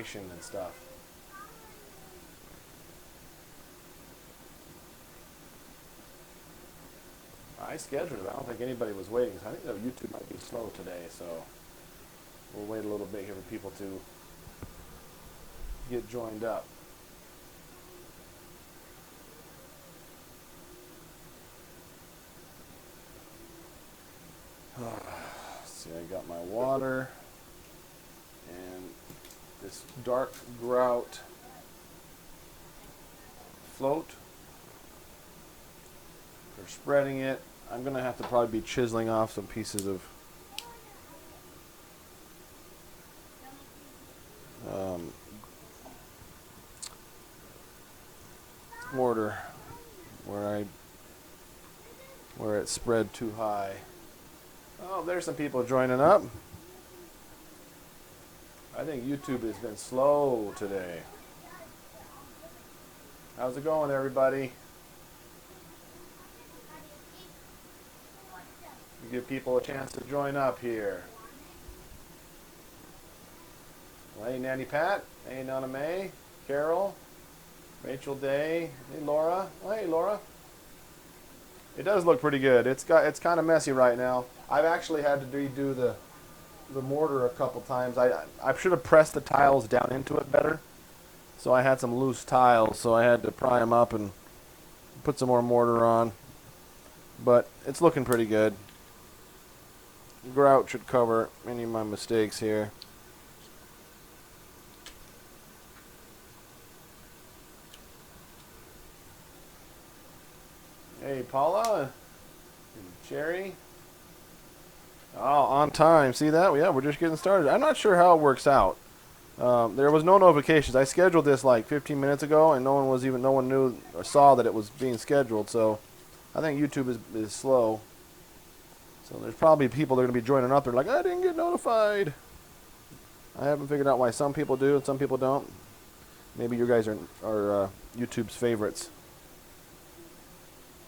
decoration and stuff. I scheduled it. I don't think anybody was waiting. So I think that YouTube might be slow today, so we'll wait a little bit here for people to get joined up. See, I got my water and this dark grout float. For spreading it, I'm going to have to probably be chiseling off some pieces of mortar where it spread too high. Oh, there's some people joining up. I think YouTube has been slow today. How's it going, everybody? Give people a chance to join up here. Well, hey, Nanny Pat. Hey, Nana May. Carol. Rachel Day. Hey, Laura. Oh, hey, Laura. It does look pretty good. It's kind of messy right now. I've actually had to redo the mortar a couple times. I should have pressed the tiles down into it better. So I had some loose tiles, so I had to pry them up and put some more mortar on. But it's looking pretty good. Grout should cover any of my mistakes here. Hey, Paula. And Cherry. Oh, on time. See that? Yeah, we're just getting started. I'm not sure how it works out. There was no notifications. I scheduled this like 15 minutes ago, and no one knew or saw that it was being scheduled. So I think YouTube is slow. So there's probably people that are going to be joining up. They're like, I didn't get notified. I haven't figured out why some people do and some people don't. Maybe you guys are YouTube's favorites.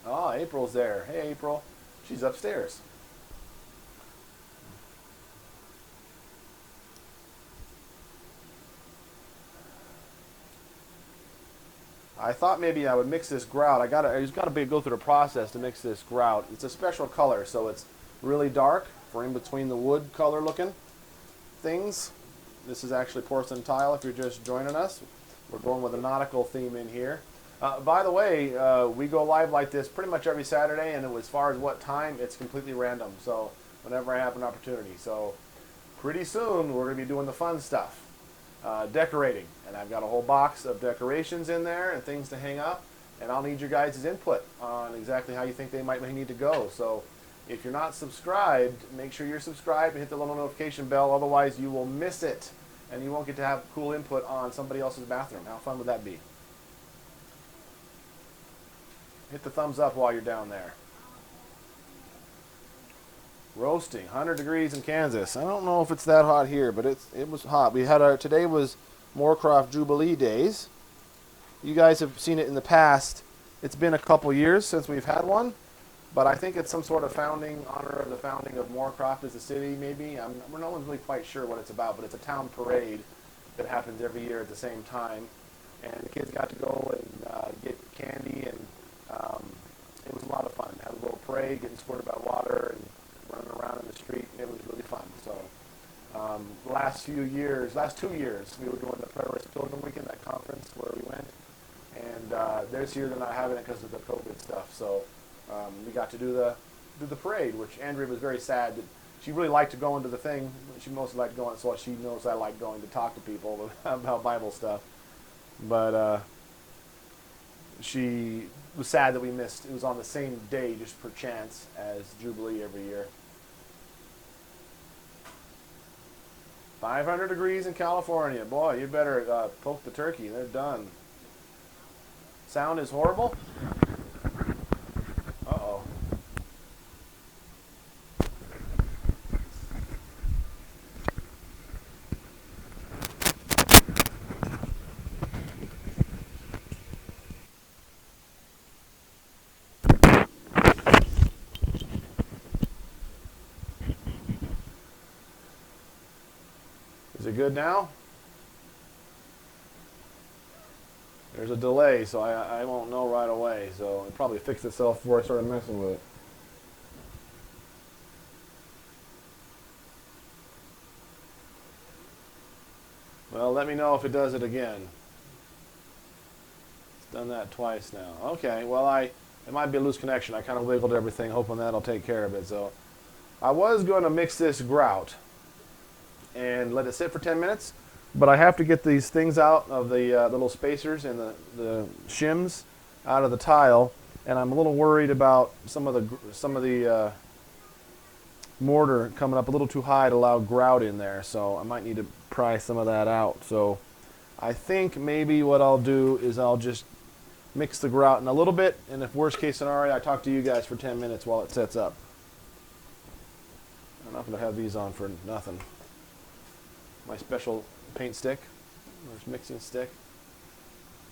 Oh, April's there. Hey, April. She's upstairs. I thought maybe I would mix this grout. I just got to go through the process to mix this grout. It's a special color, so it's really dark for in between the wood color looking things. This is actually porcelain tile if you're just joining us. We're going with a nautical theme in here. By the way, we go live like this pretty much every Saturday, and as far as what time, it's completely random. So whenever I have an opportunity. So pretty soon we're going to be doing the fun stuff. Decorating, and I've got a whole box of decorations in there and things to hang up, and I'll need your guys' input on exactly how you think they might need to go. So if you're not subscribed, make sure you're subscribed and hit the little notification bell, otherwise you will miss it and you won't get to have cool input on somebody else's bathroom. How fun would that be? Hit the thumbs up while you're down there. Roasting, 100 degrees in Kansas. I don't know if it's that hot here, but it was hot. We had today was Moorcroft Jubilee Days. You guys have seen it in the past. It's been a couple years since we've had one, but I think it's some sort of honor of the founding of Moorcroft as a city, maybe. No one's really quite sure what it's about, but it's a town parade that happens every year at the same time. And the kids got to go and get candy, and it was a lot of fun. Had a little parade, getting squirted by water, and running around in the street. It was really fun. So last 2 years, we were doing the Preterist Pilgrim Weekend, that conference where we went. And this year they're not having it because of the COVID stuff. So we got to do the parade, which Andrea was very sad that she really liked to go into the thing. She mostly liked going, so she knows I like going to talk to people about Bible stuff. But she was sad that we missed. It was on the same day, just per chance, as Jubilee every year. 500 degrees in California. Boy, you better poke the turkey. They're done. Sound is horrible. Uh-oh. Is it good now? There's a delay, so I won't know right away. So it probably fixed itself before I started messing with it. Well, let me know if it does it again. It's done that twice now. Okay, well, it might be a loose connection. I kind of wiggled everything, hoping that'll take care of it. So I was going to mix this grout and let it sit for 10 minutes, but I have to get these things out of the little spacers and the shims out of the tile, and I'm a little worried about some of the mortar coming up a little too high to allow grout in there, so I might need to pry some of that out. So I think maybe what I'll do is I'll just mix the grout in a little bit, and if worst case scenario, I talk to you guys for 10 minutes while it sets up. I'm not going to have these on for nothing. My special paint stick, or mixing stick.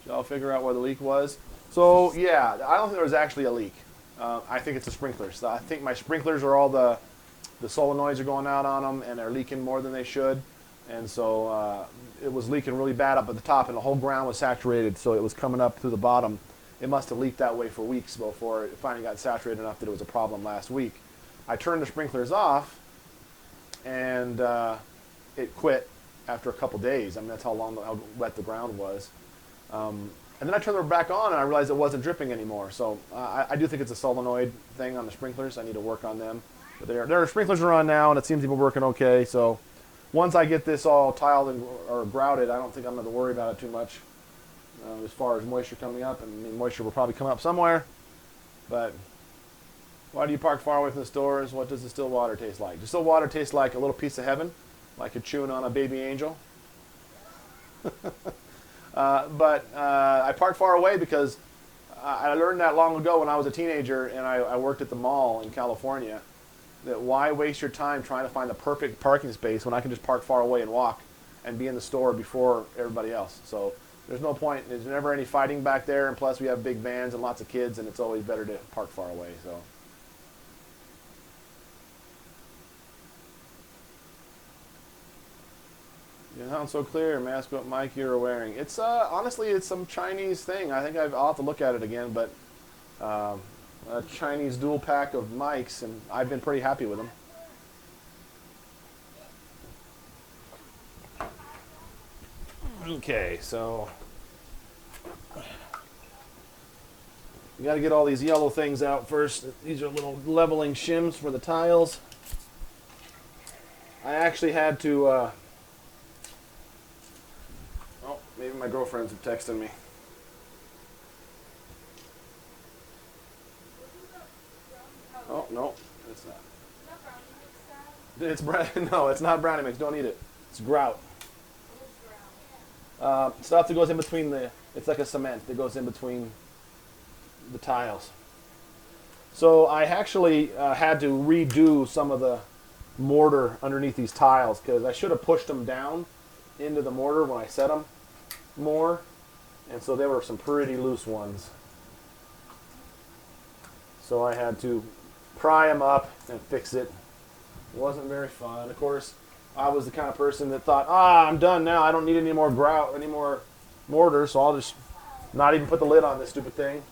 So I'll figure out where the leak was. So yeah, I don't think there was actually a leak. I think it's the sprinklers. So I think my sprinklers are all the solenoids are going out on them, and they're leaking more than they should. And so it was leaking really bad up at the top, and the whole ground was saturated, so it was coming up through the bottom. It must have leaked that way for weeks before it finally got saturated enough that it was a problem last week. I turned the sprinklers off, and it quit after a couple days. I mean, that's how wet the ground was. And then I turned them back on, and I realized it wasn't dripping anymore. So I do think it's a solenoid thing on the sprinklers. I need to work on them. But their sprinklers are on now, and it seems to be working okay. So once I get this all tiled or grouted, I don't think I'm going to worry about it too much as far as moisture coming up. I mean, moisture will probably come up somewhere. But why do you park far away from the stores? What does distilled water taste like? Distilled water tastes like a little piece of heaven, like you're chewing on a baby angel. But I parked far away because I learned that long ago when I was a teenager and I worked at the mall in California, that why waste your time trying to find the perfect parking space when I can just park far away and walk and be in the store before everybody else. So there's no point. There's never any fighting back there, and plus we have big vans and lots of kids, and it's always better to park far away. So. You sound so clear. Ask what mic you're wearing. It's honestly, it's some Chinese thing. I think I'll have to look at it again, but a Chinese dual pack of mics, and I've been pretty happy with them. Okay, so you got to get all these yellow things out first. These are little leveling shims for the tiles. I actually had to. Oh, maybe my girlfriend's texting me. Oh, no, it's not. It's no, it's not brownie mix. Don't eat it. It's grout. Stuff that goes in between it's like a cement that goes in between the tiles. So I actually had to redo some of the mortar underneath these tiles because I should have pushed them down into the mortar when I set them more, and so there were some pretty loose ones. So I had to pry them up and fix it. It wasn't very fun. Of course, I was the kind of person that thought, I'm done now. I don't need any more grout, any more mortar, so I'll just not even put the lid on this stupid thing.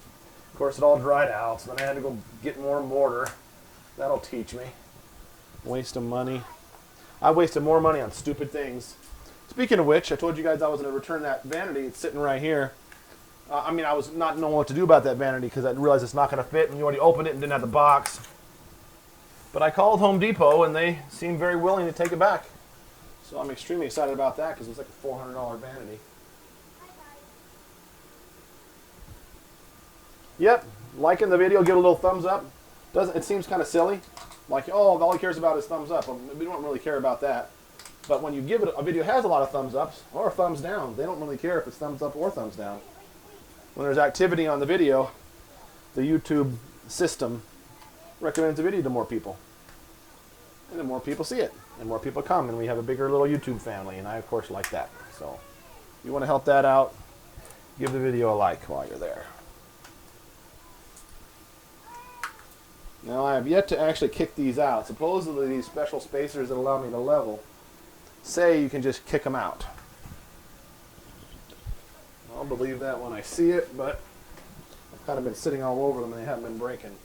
Of course, it all dried out, so then I had to go get more mortar. That'll teach me. Waste of money. I wasted more money on stupid things. Speaking of which, I told you guys I was going to return that vanity. It's sitting right here. I mean, I was not knowing what to do about that vanity because I realized it's not going to fit, and you already opened it and didn't have the box. But I called Home Depot, and they seemed very willing to take it back. So I'm extremely excited about that because it was like a $400 vanity. Yep, liking the video, give it a little thumbs up. It seems kind of silly. Like, oh, all he cares about is thumbs up. Well, we don't really care about that. But when you give it, a video has a lot of thumbs ups or thumbs down. They don't really care if it's thumbs up or thumbs down. When there's activity on the video, the YouTube system recommends the video to more people. And then more people see it. And more people come. And we have a bigger little YouTube family. And I, of course, like that. So if you want to help that out, give the video a like while you're there. Now, I have yet to actually kick these out. Supposedly, these special spacers that allow me to level say you can just kick them out. I'll believe that when I see it, but I've kind of been sitting all over them and they haven't been breaking.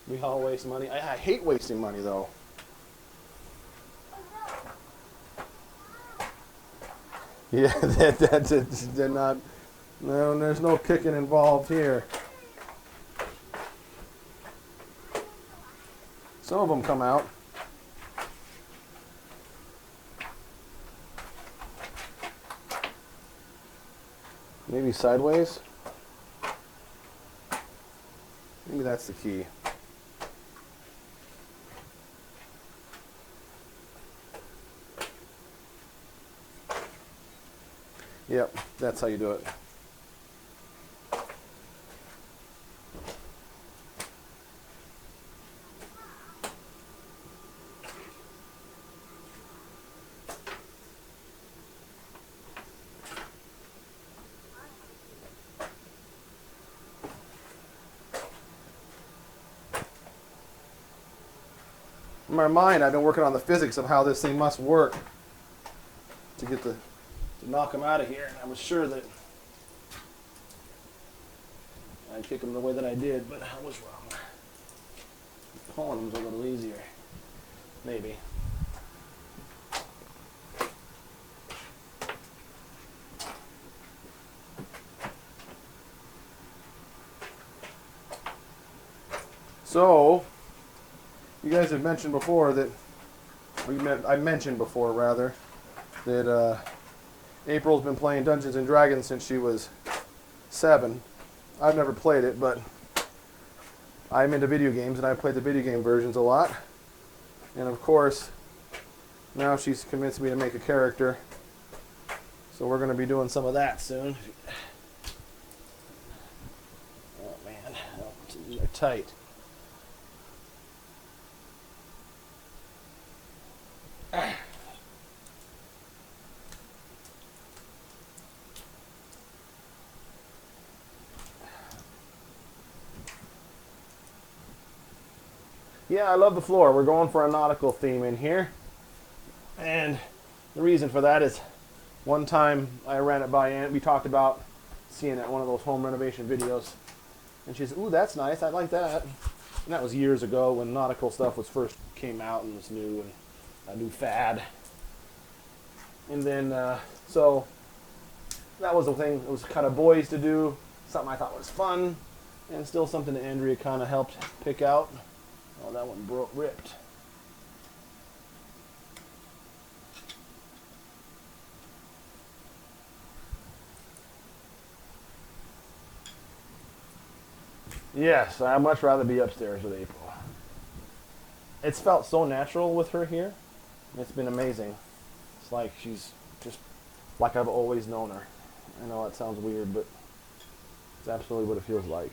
We all waste money. I hate wasting money though. Yeah, they're not. No, there's no kicking involved here. Some of them come out. Maybe sideways. Maybe that's the key. Yep, that's how you do it. In my mind, I've been working on the physics of how this thing must work to get to knock them out of here. And I was sure that I'd kick them the way that I did, but I was wrong. Pulling them's a little easier, maybe. So, you guys have mentioned before that, I mentioned before rather, that April's been playing Dungeons and Dragons since she was 7. I've never played it, but I'm into video games and I've played the video game versions a lot. And of course, now she's convinced me to make a character. So we're going to be doing some of that soon. Oh man, they're tight. Yeah, I love the floor. We're going for a nautical theme in here. And the reason for that is one time I ran it by Aunt. We talked about seeing it at one of those home renovation videos. And she said, ooh, that's nice. I like that. And that was years ago when nautical stuff was first came out and was new and a new fad. And then, so that was the thing. It was kind of boys to do. Something I thought was fun. And still something that Andrea kind of helped pick out. Oh, that one ripped. Yes, I'd much rather be upstairs with April. It's felt so natural with her here. It's been amazing. It's like she's just like I've always known her. I know that sounds weird, but it's absolutely what it feels like.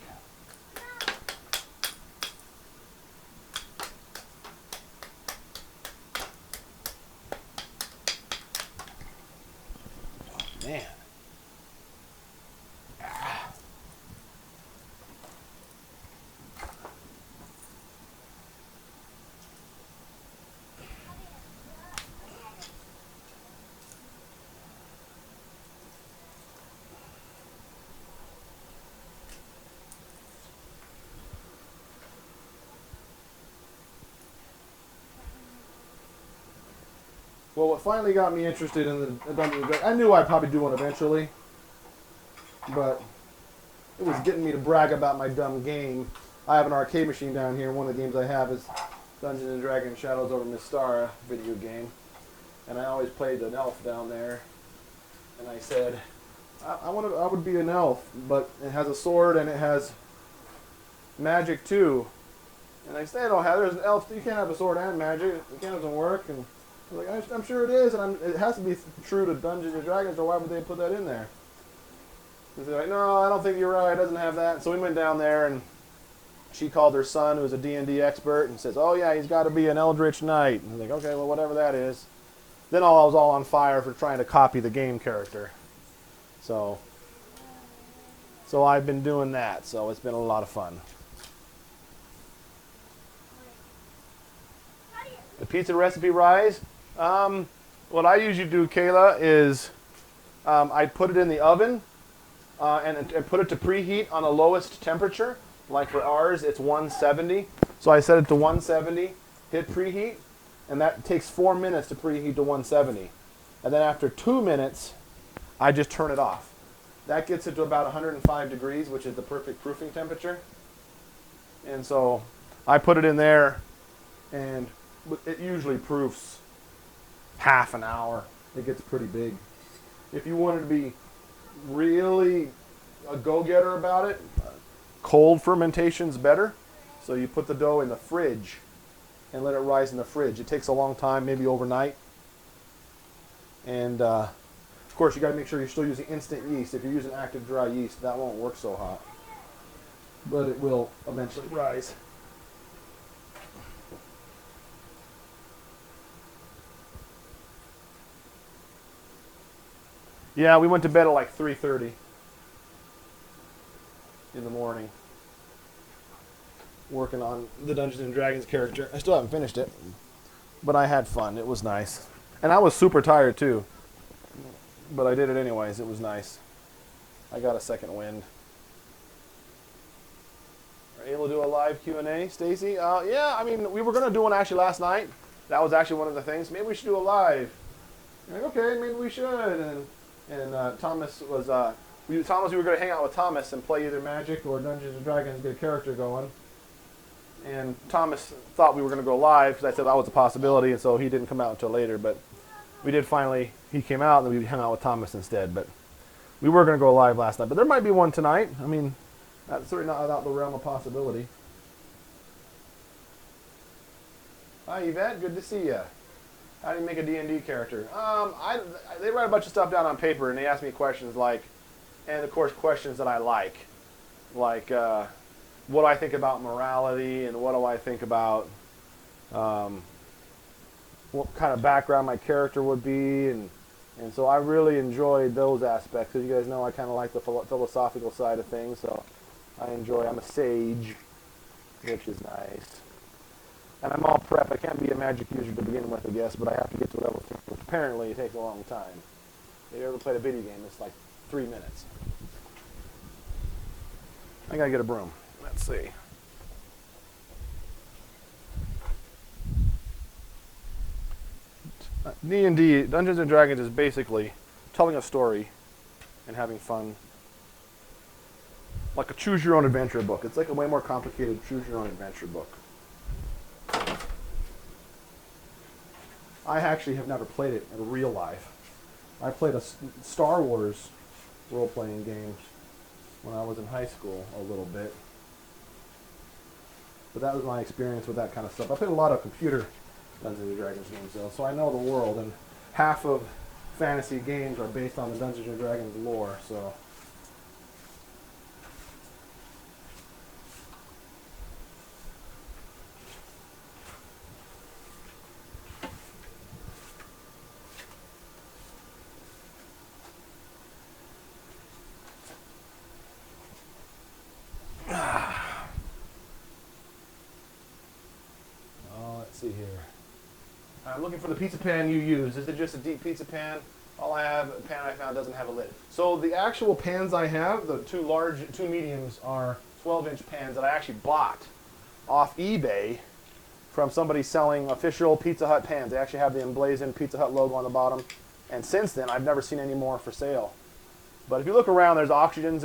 Man. Well, what finally got me interested in the Dungeons & Dragons, I knew I'd probably do one eventually, but it was getting me to brag about my dumb game. I have an arcade machine down here, and one of the games I have is Dungeons & Dragons Shadows over Mystara video game, and I always played an elf down there, and I said, I would be an elf, but it has a sword and it has magic too. And I said, there's an elf, you can't have a sword and magic, it doesn't work. And like, I'm sure it is, and it has to be true to Dungeons and Dragons, or why would they put that in there? And they're like, no, I don't think you're right, it doesn't have that. So we went down there, and she called her son, who's a D&D expert, and says, oh yeah, he's got to be an Eldritch Knight. And I was like, okay, well, whatever that is. Then I was all on fire for trying to copy the game character. So I've been doing that, so it's been a lot of fun. The pizza recipe rise. What I usually do, Kayla, is I put it in the oven and put it to preheat on the lowest temperature. Like for ours, it's 170. So I set it to 170, hit preheat, and that takes 4 minutes to preheat to 170. And then after 2 minutes, I just turn it off. That gets it to about 105 degrees, which is the perfect proofing temperature. And so I put it in there, and it usually proofs half an hour. It gets pretty big. If you wanted to be really a go-getter about it, cold fermentation's better. So you put the dough in the fridge and let it rise in the fridge. It takes a long time, maybe overnight. And of course, you got to make sure you're still using instant yeast. If you're using active dry yeast, that won't work so hot. But it will eventually rise. Yeah, we went to bed at like 3:30 in the morning, working on the Dungeons and Dragons character. I still haven't finished it, but I had fun. It was nice. And I was super tired too, but I did it anyways. It was nice. I got a second wind. Are you able to do a live Q&A, Stacy? Yeah, I mean, we were going to do one actually last night. That was actually one of the things. Maybe we should do a live. I'm like, okay, maybe we should. And Thomas was, we were going to hang out with Thomas and play either Magic or Dungeons and Dragons, get a character going. And Thomas thought we were going to go live because I said that was a possibility, and so he didn't come out until later. But we did finally, he came out, and then we hung out with Thomas instead. But we were going to go live last night. But there might be one tonight. I mean, that's certainly not out the realm of possibility. Hi, Yvette. Good to see you. How do you make a D&D character? They write a bunch of stuff down on paper, and they ask me questions like, and of course questions that I like what do I think about morality, and what do I think about what kind of background my character would be, and so I really enjoyed those aspects. As you guys know, I kind of like the philosophical side of things, so I'm a sage, which is nice. And I'm all prep. I can't be a magic user to begin with, I guess, but I have to get to level 3, which apparently it takes a long time. If you ever played a video game, it's like 3 minutes. I gotta get a broom. Let's see. D&D, Dungeons and Dragons, is basically telling a story and having fun. Like a choose-your-own-adventure book. It's like a way more complicated choose-your-own-adventure book. I actually have never played it in real life. I played a Star Wars role-playing game when I was in high school a little bit. But that was my experience with that kind of stuff. I played a lot of computer Dungeons and Dragons games though, so I know the world, and half of fantasy games are based on the Dungeons and Dragons lore, so. See here. I'm looking for the pizza pan you use. Is it just a deep pizza pan? All I have, a pan I found doesn't have a lid. So the actual pans I have, the two mediums, are 12-inch pans that I actually bought off eBay from somebody selling official Pizza Hut pans. They actually have the emblazoned Pizza Hut logo on the bottom. And since then, I've never seen any more for sale. But if you look around, there's auctions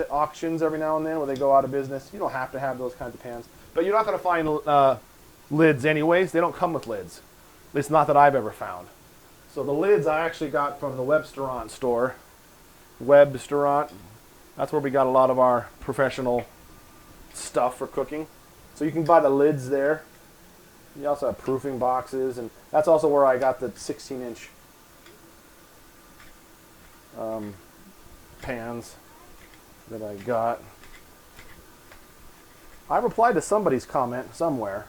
every now and then where they go out of business. You don't have to have those kinds of pans. But you're not going to find lids anyways. They don't come with lids. At least not that I've ever found. So the lids I actually got from the Webstaurant store. Webstaurant. That's where we got a lot of our professional stuff for cooking. So you can buy the lids there. You also have proofing boxes, and that's also where I got the 16-inch pans that I got. I replied to somebody's comment somewhere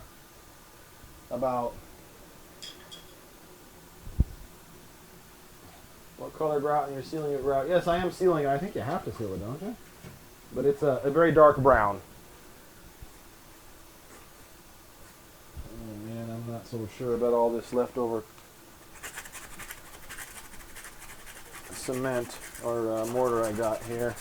about what color grout, and you're sealing your grout. Yes, I am sealing it. I think you have to seal it, don't you? But it's a very dark brown. Oh man, I'm not Not so sure about all this leftover cement or mortar I got here.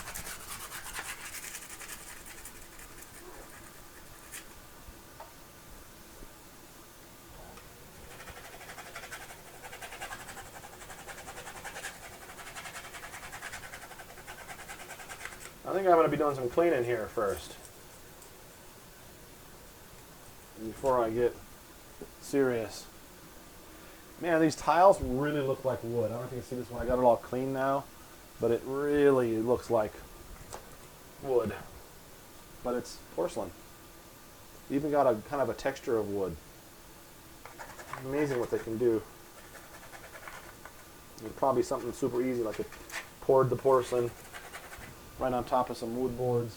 I think I'm going to be doing some cleaning here first before I get serious. Man, these tiles really look like wood. I don't know if you can see this when I got it all clean now, but it really looks like wood. But it's porcelain. Even got a kind of a texture of wood. Amazing what they can do. It's probably something super easy, like it poured the porcelain right on top of some wood boards.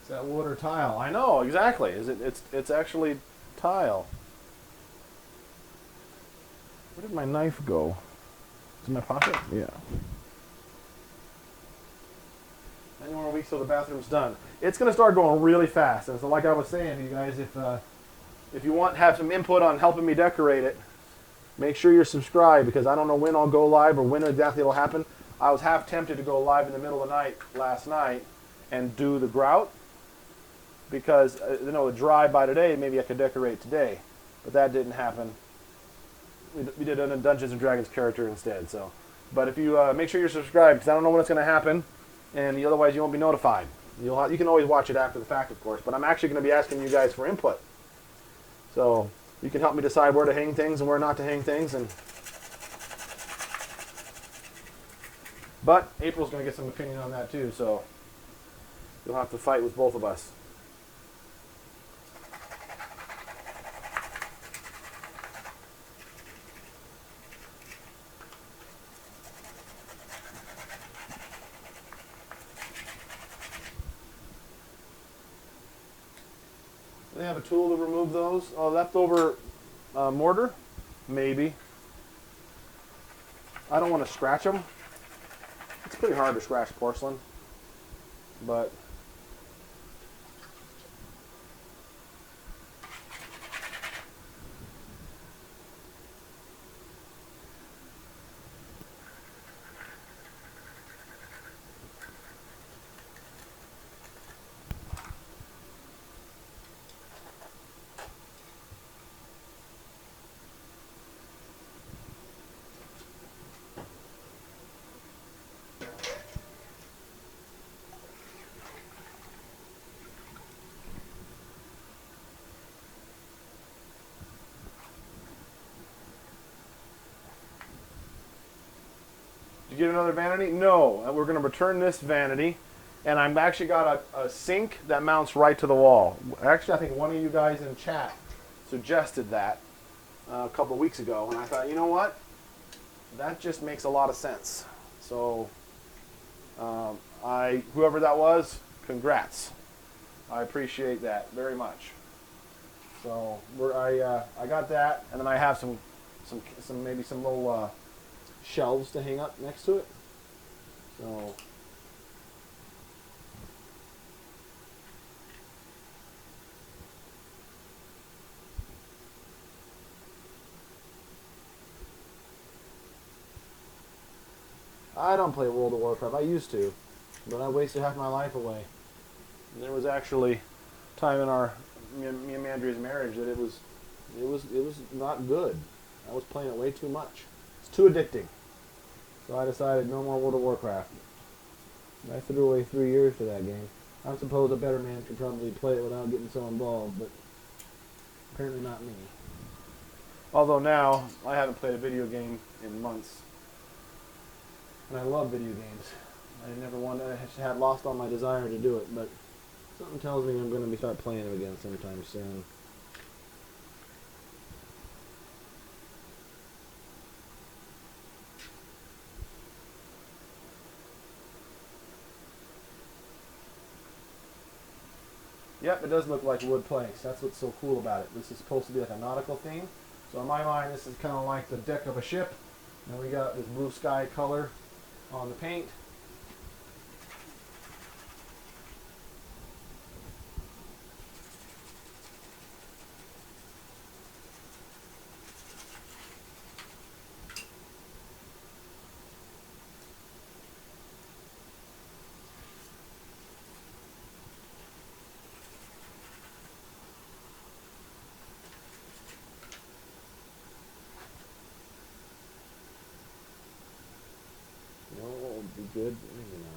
Is that wood or tile? I know, exactly. It's actually tile. Where did my knife go? Is it in my pocket? Yeah. Any more weeks till the bathroom's done. It's going to start going really fast. And so like I was saying to you guys, if you have some input on helping me decorate it, make sure you're subscribed, because I don't know when I'll go live or when exactly it'll happen. I was half tempted to go live in the middle of the night last night and do the grout, because the dry by today, maybe I could decorate today, but that didn't happen. We did a Dungeons and Dragons character instead. So, but if you make sure you're subscribed, because I don't know when it's going to happen, and otherwise you won't be notified. You can always watch it after the fact, of course, but I'm actually going to be asking you guys for input. So you can help me decide where to hang things and where not to hang things. But April's going to get some opinion on that too, so you'll have to fight with both of us. Do they have a tool to remove those? Oh, leftover mortar? Maybe. I don't want to scratch them. It's pretty hard to scratch porcelain, but did you get another vanity? No, we're going to return this vanity, and I've actually got a sink that mounts right to the wall. Actually, I think one of you guys in chat suggested that a couple of weeks ago, and I thought, you know what? That just makes a lot of sense. So, whoever that was, congrats. I appreciate that very much. So I got that, and then I have some maybe some little shelves to hang up next to it. So I don't play World of Warcraft. I used to, but I wasted half my life away. And there was actually time in me and Andrea's marriage that it was not good. I was playing it way too much. It's too addicting. So I decided no more World of Warcraft. I threw away 3 years for that game. I suppose a better man could probably play it without getting so involved, but apparently not me. Although now, I haven't played a video game in months. And I love video games. I had lost all my desire to do it, but something tells me I'm going to start playing them again sometime soon. Yep, it does look like wood planks. That's what's so cool about it. This is supposed to be like a nautical theme. So in my mind, this is kind of like the deck of a ship. And we got this blue sky color on the paint. good, but maybe not.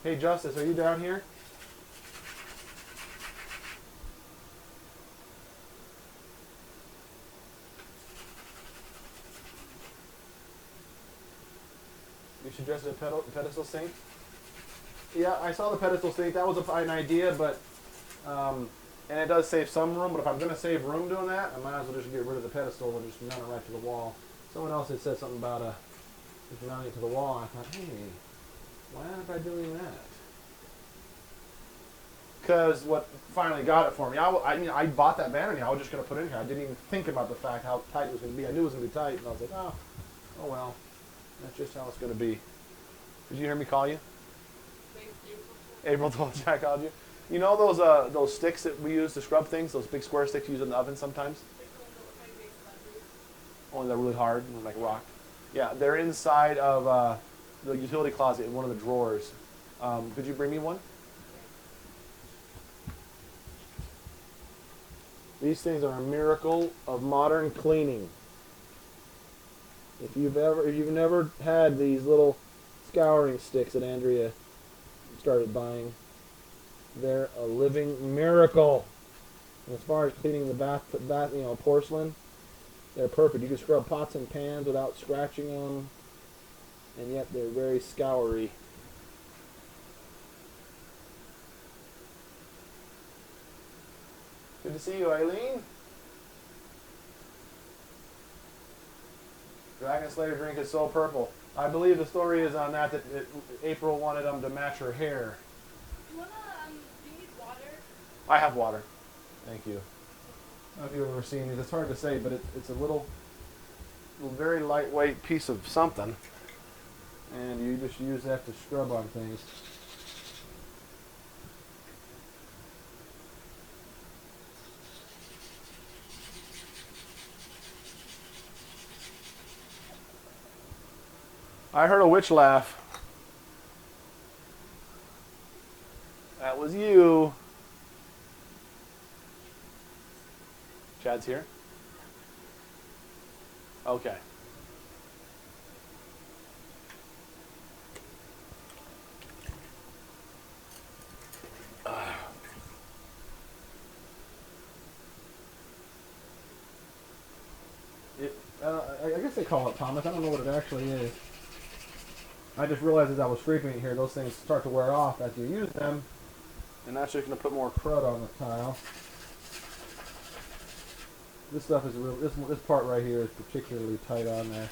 Hey, Justus, are you down here? You suggested a pedestal sink? Yeah, I saw the pedestal sink. That was an idea, but and it does save some room. But if I'm going to save room doing that, I might as well just get rid of the pedestal and just mount it right to the wall. Someone else had said something about just mounting it to the wall. I thought, hey, why aren't I doing that? Because what finally got it for me, I mean, I bought that vanity. I was just going to put it in here. I didn't even think about the fact how tight it was going to be. I knew it was going to be tight, and I was like, oh well, that's just how it's going to be. Did you hear me call you? April told you I called you. You know those sticks that we use to scrub things, those big square sticks you use in the oven sometimes? Only they're really hard and like rock. Yeah, they're inside of the utility closet in one of the drawers. Could you bring me one? These things are a miracle of modern cleaning. If you've never had these little scouring sticks that Andrea started buying, they're a living miracle. And as far as cleaning the bath, porcelain, they're perfect. You can scrub pots and pans without scratching them, and yet they're very scoury. Good to see you, Eileen. Dragon Slayer drink is so purple. I believe the story is on that April wanted them to match her hair. Do you need water? I have water. Thank you. I don't know if you've ever seen these. It's hard to say, but it's a little very lightweight piece of something. And you just use that to scrub on things. I heard a witch laugh. That was you. Chad's here? Okay. I guess they call it Thomas. I don't know what it actually is. I just realized as I was scraping it here, those things start to wear off as you use them, and that's just going to put more crud on the tile. This stuff is real. This part right here is particularly tight on there.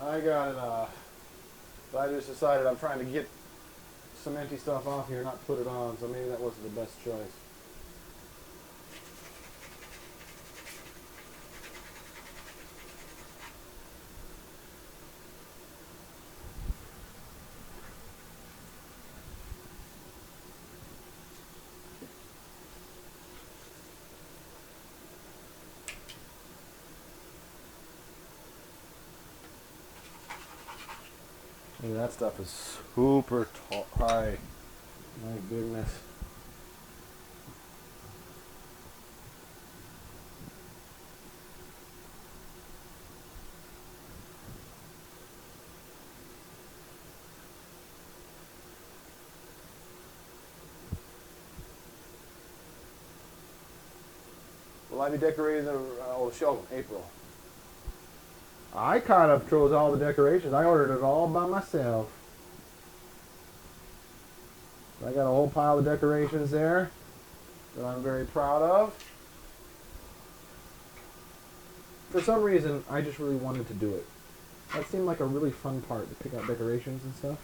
I got it but I just decided I'm trying to get some empty stuff off here, not put it on, so maybe that wasn't the best choice. That stuff is super high. My goodness. Will I be decorating the show April? I kind of chose all the decorations. I ordered it all by myself. I got a whole pile of decorations there that I'm very proud of. for some reason, I just really wanted to do it. That seemed like a really fun part, to pick out decorations and stuff.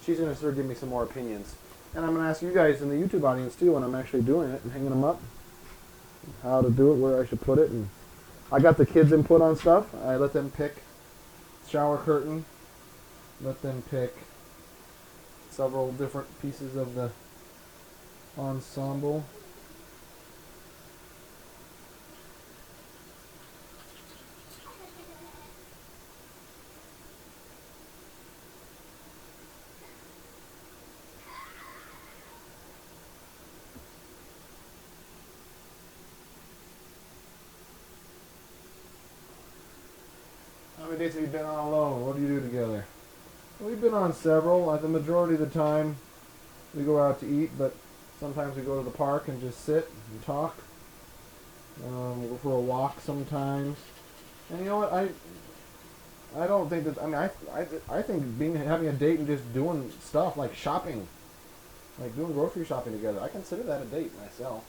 She's going to start giving me some more opinions. And I'm going to ask you guys in the YouTube audience, too, when I'm actually doing it and hanging them up, how to do it, where I should put it. And I got the kids' input on stuff. I let them pick shower curtain. Let them pick several different pieces of the ensemble. How many days have you been on alone? What do you do together? We've been on several. The majority of the time we go out to eat, but sometimes we go to the park and just sit and talk. We go for a walk sometimes. And you know what? I don't think that. I mean, I think having a date and just doing stuff like shopping, like doing grocery shopping together, I consider that a date myself.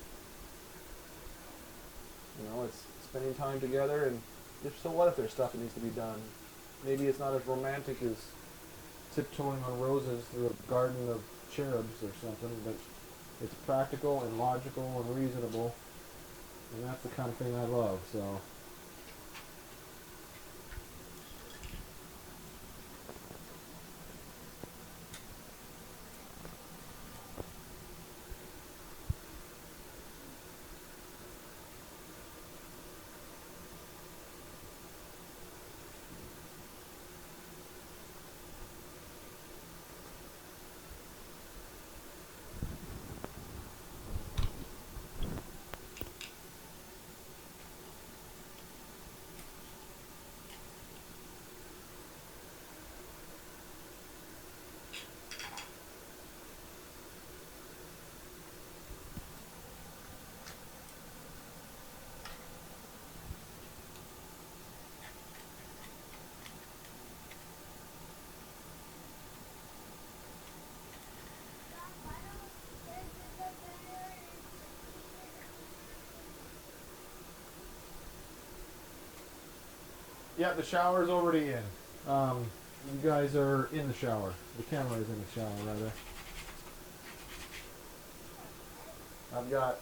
You know, it's spending time together, and just so what if there's stuff that needs to be done? Maybe it's not as romantic as tiptoeing on roses through a garden of cherubs or something, but it's practical and logical and reasonable, and that's the kind of thing I love. So. Yeah, the shower's already in. You guys are in the shower. The camera is in the shower, rather. I've got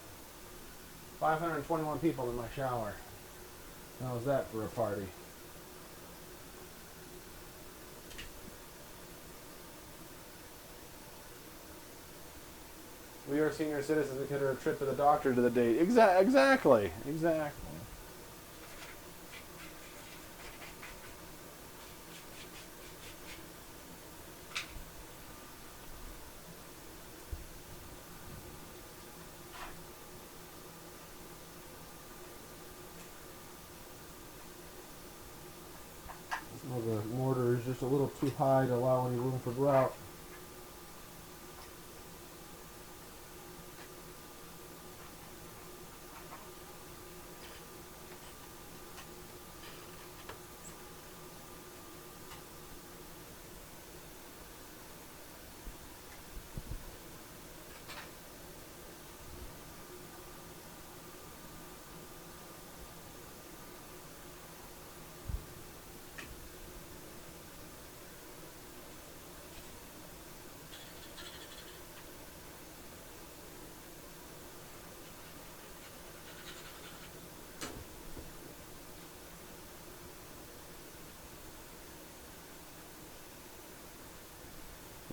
521 people in my shower. How's that for a party? We are senior citizens and consider a trip to the doctor to the date. Exactly. The mortar is just a little too high to allow any room for grout.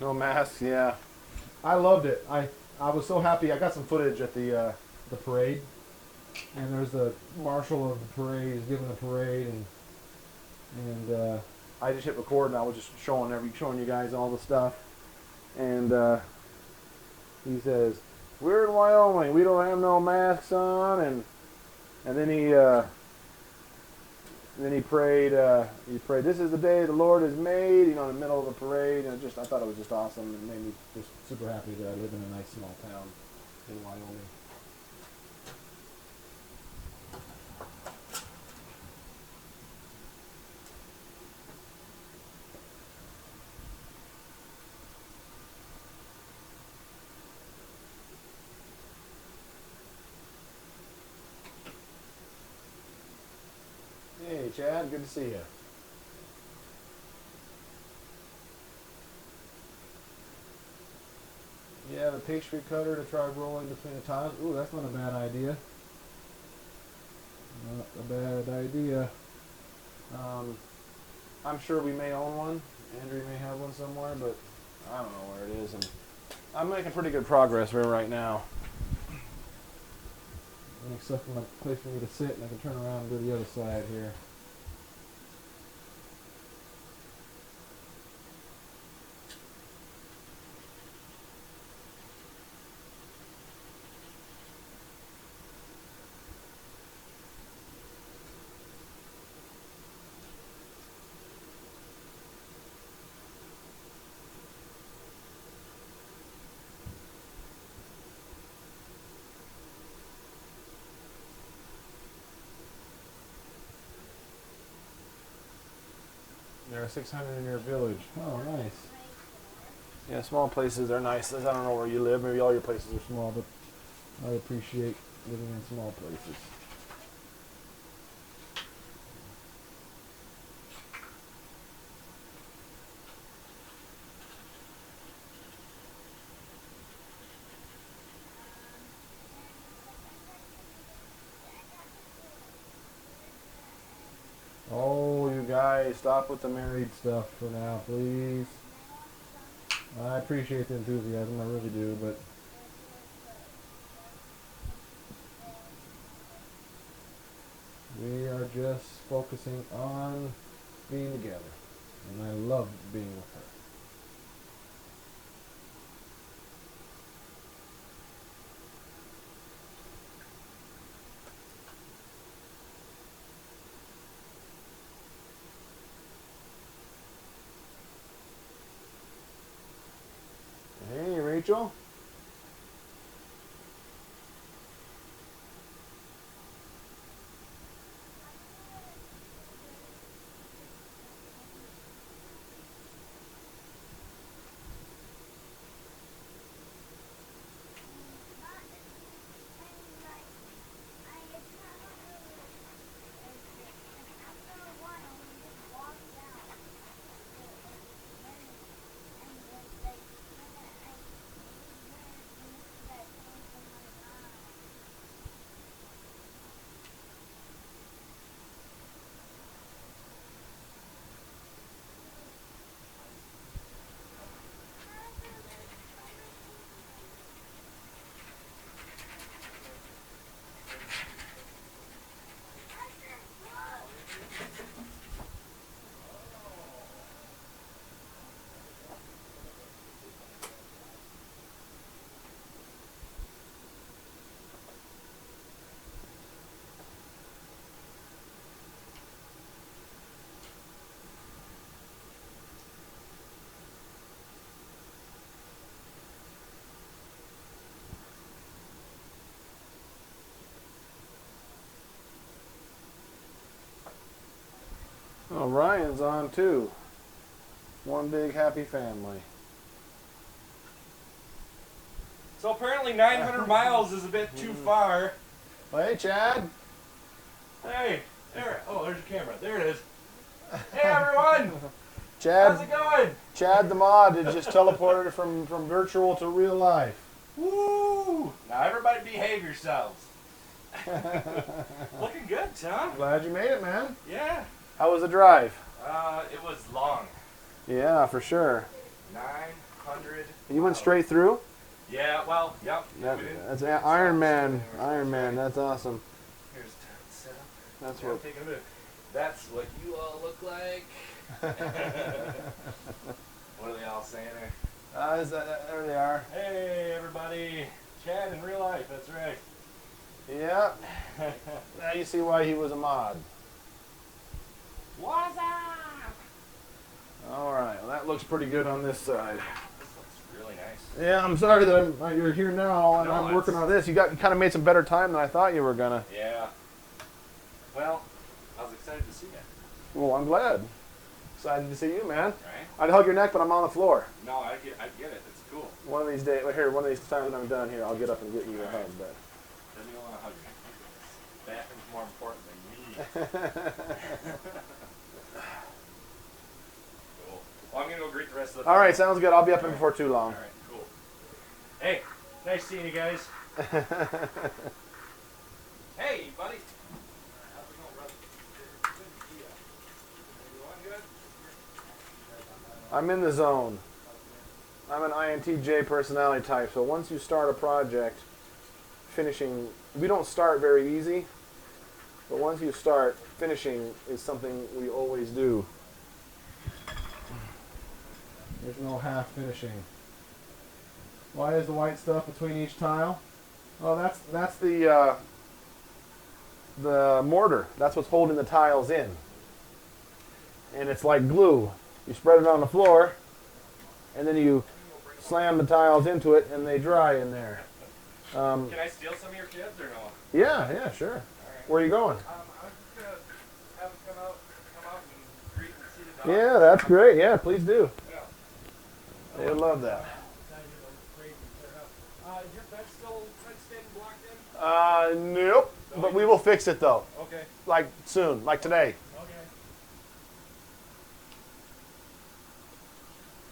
No masks, yeah. I loved it. I was so happy. I got some footage at the parade, and there's the marshal of the parade. He's giving the parade, and I just hit record, and I was just showing you guys all the stuff. And he says, "We're in Wyoming. We don't have no masks on," and then he prayed. "This is the day the Lord has made." You know, in the middle of the parade, and I thought it was just awesome. It made me just super happy that I live in a nice small town in Wyoming. Chad. Good to see you. Yeah, the pastry cutter to try rolling between the tiles. Ooh, that's not a bad idea. Not a bad idea. I'm sure we may own one. Andrea may have one somewhere, but I don't know where it is. And I'm making pretty good progress right now. Make stuff in a place for me to sit, and I can turn around and do the other side here. There are 600 in your village. Oh, nice. Yeah, small places are nice. I don't know where you live. Maybe all your places are small, but I appreciate living in small places. Oh, you guys, stop with the married stuff for now, please. I appreciate the enthusiasm, I really do, but we are just focusing on being together, and I love being with her. Hey, Rachel. Oh, Ryan's on too. One big happy family. So apparently 900 miles is a bit too far. Well, hey, Chad. Hey, there. Oh, there's your camera. There it is. Hey, everyone. Chad. How's it going? Chad the mod had just teleported from virtual to real life. Woo! Now everybody behave yourselves. Looking good, Tom. Glad you made it, man. Yeah. How was the drive? It was long. Yeah, for sure. 900. You went straight through? Yeah, well, yep. That's Iron Man. Iron Man, that's awesome. Here's tent setup. That's Yeah, what. take a look. That's what you all look like. What are they all saying there? There they are. Hey, everybody. Chad in real life, that's right. Yeah. Now you see why he was a mod. What's up? All right. Well, that looks pretty good on this side. This looks really nice. Yeah, I'm sorry that you're here now and No, I'm working on this. You kind of made some better time than I thought you were gonna. Yeah. Well, I was excited to see you. Well, I'm glad. Excited to see you, man. Right? I'd hug your neck, but I'm on the floor. No, I get it. It's cool. One of these days, here, one of these times when I'm done here, I'll get up and get you a hug. But Doesn't even want to hug me. Bathroom's more important than me. Cool. Well, I'm gonna go greet the rest of the. All right, sounds good. I'll be up in before too long. All right, cool. Hey, nice seeing you guys. Hey, buddy. How's it going, brother? Good to see you. Everyone good? I'm in the zone. I'm an INTJ personality type, so once you start a project, finishing, we don't start very easy, but once you start, finishing is something we always do. There's no half finishing. Why is the white stuff between each tile? Oh, that's the mortar. That's what's holding the tiles in. And it's like glue. You spread it on the floor, and then you slam the tiles into it, and they dry in there. Can I steal some of your kids or no? Yeah, sure. Right. Where are you going? I'm just gonna have them come out and greet and see the dog. Yeah, that's great. Yeah, please do. Yeah. They would love that. Is your bed still fenced in, blocked in? Nope. But we will fix it though. Okay. Like soon, like today.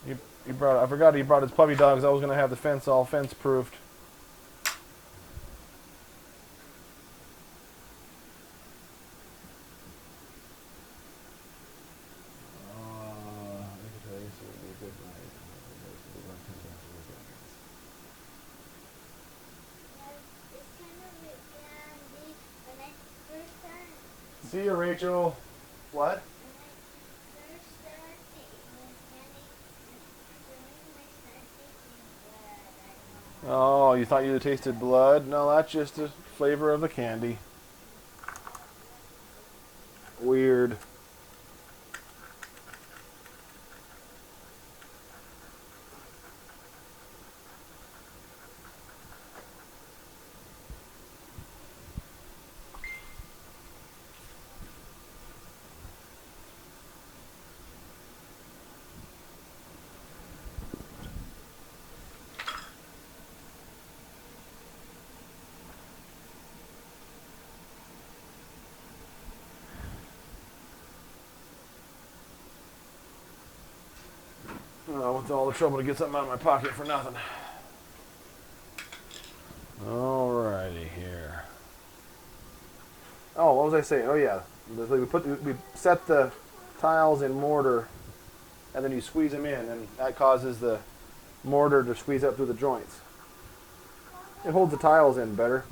Okay. He brought. I forgot he brought his puppy dogs. I was gonna have the fence all fence proofed. See you, Rachel. What? Oh, you thought you tasted blood? No, that's just the flavor of the candy. Weird. Oh, what's all the trouble to get something out of my pocket for nothing? Alrighty here. Oh, what was I saying? Oh yeah, we set the tiles in mortar, and then you squeeze them in, and that causes the mortar to squeeze up through the joints. It holds the tiles in better,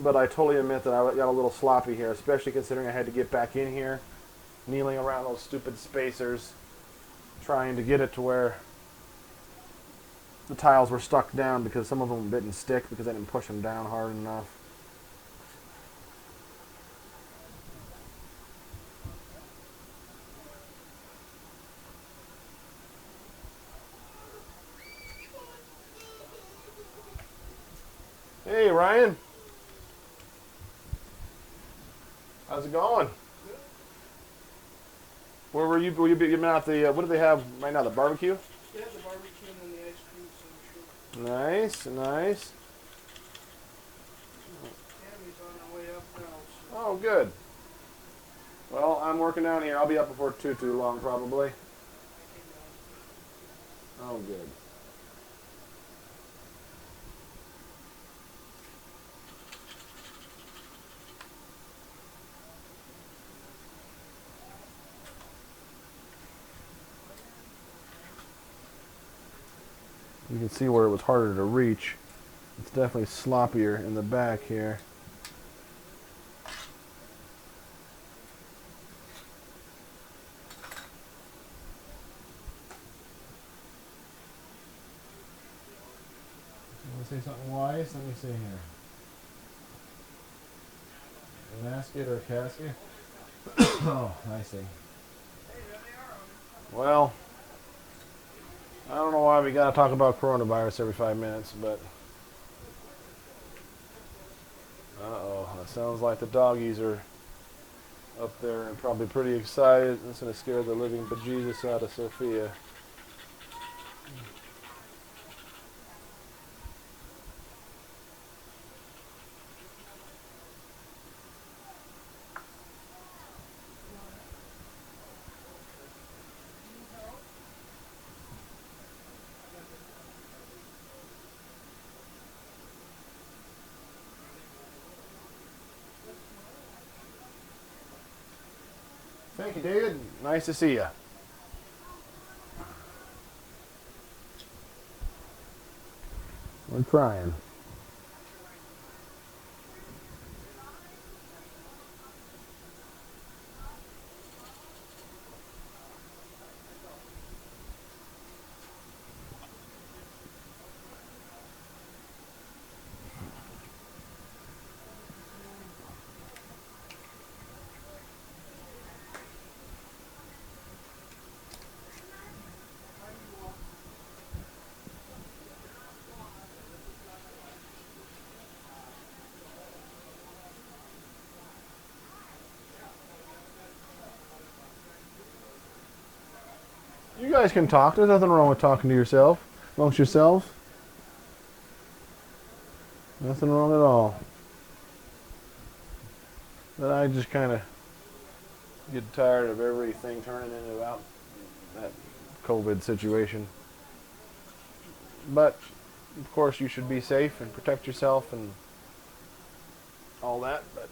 but I totally admit that I got a little sloppy here, especially considering I had to get back in here, kneeling around those stupid spacers, trying to get it to where the tiles were stuck down because some of them didn't stick because I didn't push them down hard enough. Hey, Ryan. How's it going? Where were you? Were you giving out the, what do they have right now, the barbecue? Yeah, the barbecue and the ice cream, so sure. Nice, nice. Tammy's on her way up now. So. Oh, good. Well, I'm working down here. I'll be up before too long, probably. Oh, good. You can see where it was harder to reach. It's definitely sloppier in the back here. You want to say something wise? Let me see here. A basket or a casket? Oh, I see. Well, I don't know why we gotta talk about coronavirus every 5 minutes, but uh-oh, it sounds like the doggies are up there and probably pretty excited. That's gonna scare the living bejesus out of Sophia. Thank you, David. Nice to see you. We're trying. You guys can talk. There's nothing wrong with talking to yourself, amongst yourselves. Nothing wrong at all. But I just kind of get tired of everything turning into about that COVID situation. But, of course, you should be safe and protect yourself and all that. But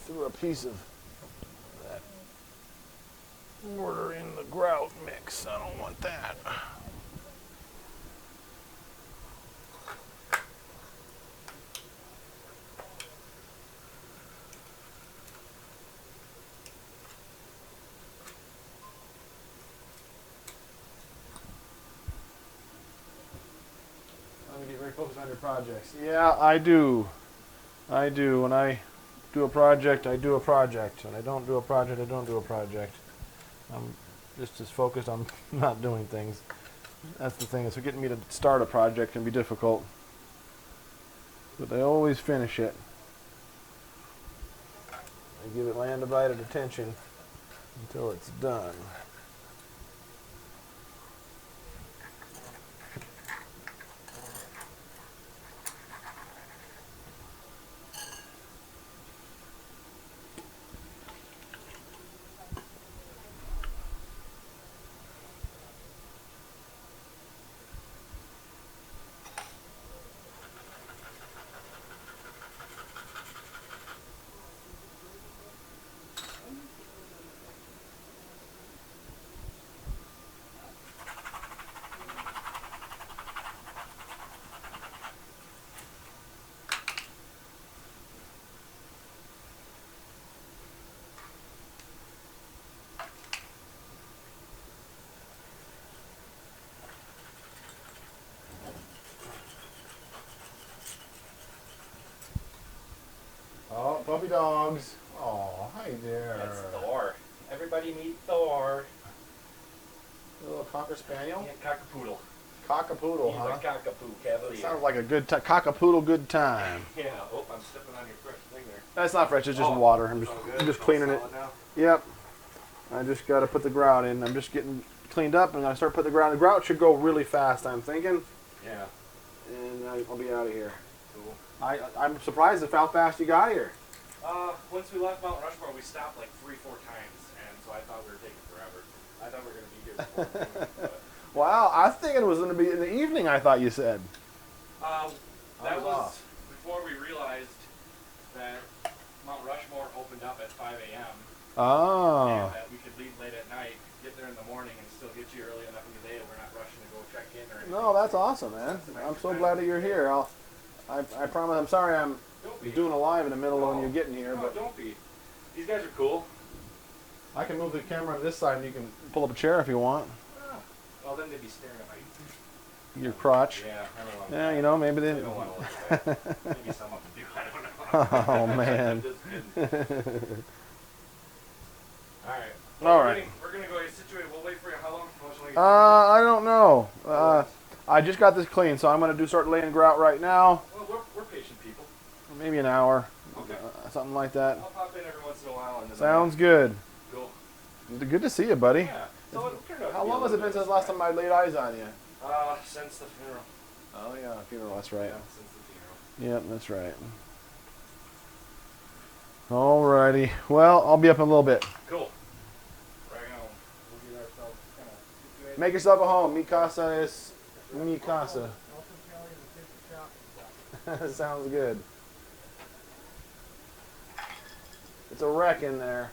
threw a piece of that mortar in the grout mix. I don't want that. I'm get very focused on your projects. Yeah, I do. I do. When I do a project, I do a project. When I don't do a project, I don't do a project. I'm just as focused on not doing things. That's the thing. So getting me to start a project can be difficult. But I always finish it. I give it my undivided attention until it's done. Oh, puppy dogs. Oh, hi there. That's Thor. Everybody meet Thor. A little cocker spaniel? Yeah, cockapoodle. Cockapoodle, He's huh? a cockapoo cavalier. Sounds like a good cockapoodle good time. Yeah. Oh, I'm stepping on your fresh thing there. That's not fresh, it's just Oh, water. it's all good? I'm just It's all cleaning it. solid now? Yep. I just got to put the grout in. I'm just getting cleaned up and I'm going to start putting the grout. The grout should go really fast, I'm thinking. Yeah. And I'll be out of here. Cool. I'm surprised at how fast you got here. Once we left Mount Rushmore, we stopped like 3-4 times, and so I thought we were taking forever. I thought we were going to be here before noon, but Wow, I was thinking it was going to be in the evening, I thought you said. that was was off. before we realized that Mount Rushmore opened up at 5 a.m. Oh. and that we could leave late at night, get there in the morning, and still get you early enough in the day that we're not rushing to go check in or anything. No, that's awesome, man. I'm so glad that you're here. I promise. I'm sorry I'm Don't be. doing a live in the middle when No. you're getting here, No, but don't be. These guys are cool. I can move the camera to this side and you can pull up a chair if you want. Well, then they'd be staring at my... Your crotch. Yeah, I don't want Yeah, you know, maybe they... don't want to look at that. Maybe some of them do, I don't know. Oh, man. Just kidding. Alright. All right. We're going to go get situated. We'll wait for you. How long? I don't know. I just got this clean, so I'm going to start laying grout right now. Well, we're patient people. Maybe an hour. Okay. Something like that. I'll pop in every once in a while. And then Sounds good. Cool. Good to see you, buddy. Yeah. So it turned out How long has it been since the last time I laid eyes on you? Since the funeral. Oh, yeah, funeral, that's right. Yeah, since the funeral. Yep, that's right. Alrighty. Well, I'll be up in a little bit. Cool. Right on. We'll get ourselves kind of situated. Make yourself at home. Mi casa es mi casa. Sounds good. It's a wreck in there.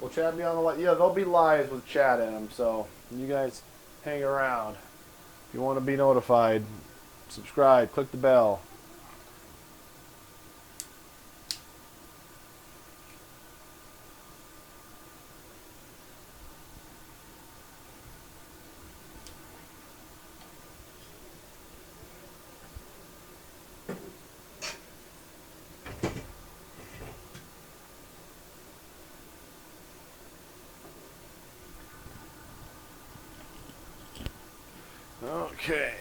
Will Chad be on the live? Yeah, there'll be lives with Chad in them, so you guys hang around. If you want to be notified, subscribe, click the bell. Okay.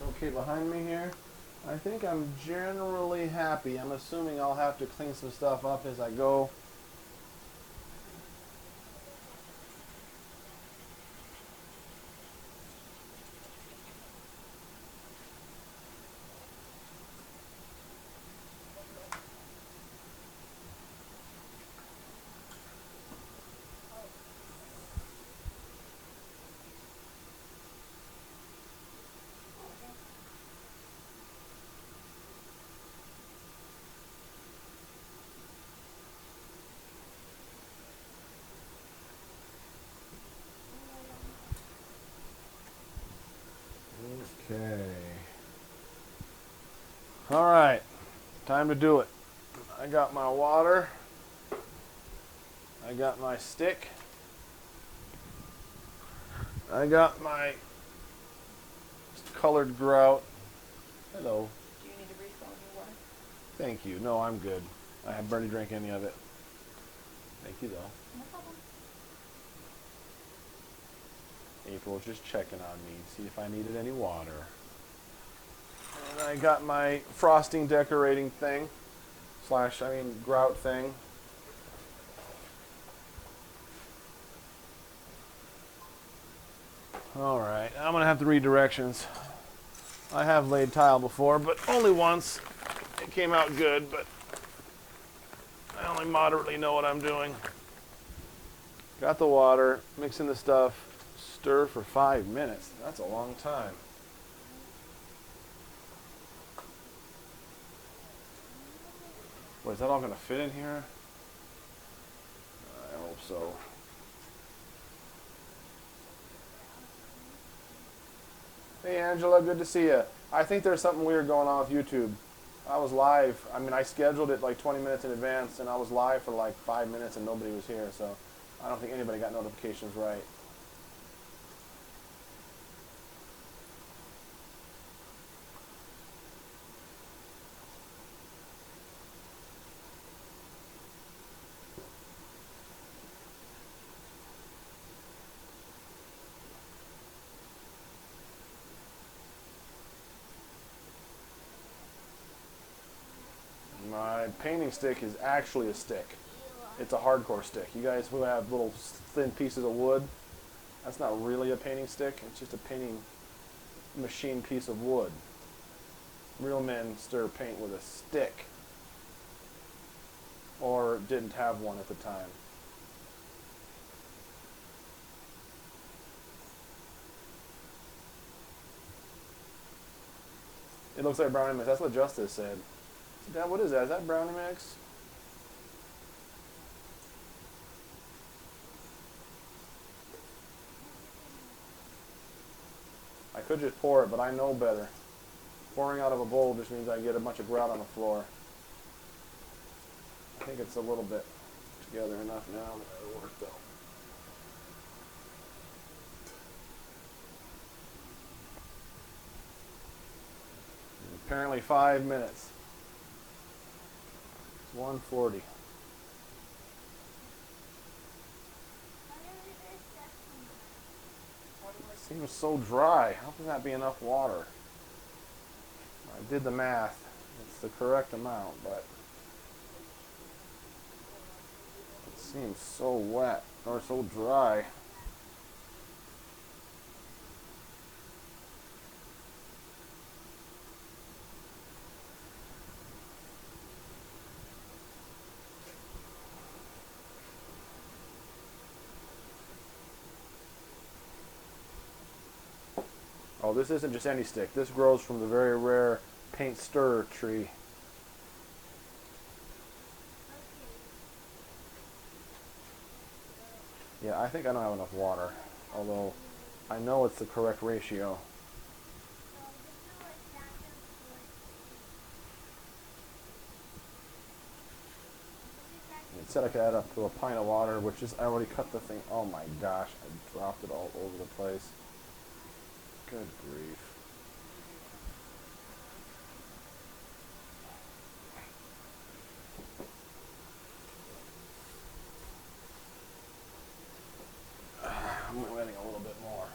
Okay, behind me here. I think I'm generally happy. I'm assuming I'll have to clean some stuff up as I go. Okay. All right. Time to do it. I got my water. I got my stick. I got my colored grout. Hello. Do you need to refill your water? Thank you. No, I'm good. I have barely drank any of it. Thank you, though. No problem. April was just checking on me, see if I needed any water. And I got my frosting decorating thing, grout thing. All right, I'm gonna have to read directions. I have laid tile before, but only once. It came out good, but I only moderately know what I'm doing. Got the water, mixing the stuff, stir for 5 minutes. That's a long time. Wait, is that all gonna fit in here? I hope so. Hey Angela, good to see you. I think there's something weird going on with YouTube. I was live. I mean, I scheduled it like 20 minutes in advance, and I was live for like 5 minutes, and nobody was here. So I don't think anybody got notifications right. My painting stick is actually a stick. It's a hardcore stick. You guys who have little thin pieces of wood, that's not really a painting stick. It's just a painting machine piece of wood. Real men stir paint with a stick. Or didn't have one at the time. It looks like brownie mix. That's what Justus said. Dad, what is that? Is that brownie mix? I could just pour it, but I know better. Pouring out of a bowl just means I get a bunch of grout on the floor. I think it's a little bit together enough now that it'll work though. Apparently 5 minutes. It's 1:40. It seems so dry. How can that be enough water? I did the math. It's the correct amount, but it seems so wet or so dry. Oh, this isn't just any stick. This grows from the very rare paint stir tree. Yeah, I think I don't have enough water, although I know it's the correct ratio. It said I could add up to a pint of water, which is, I already cut the thing. Oh my gosh, I dropped it all over the place. Good grief. I'm adding a little bit more.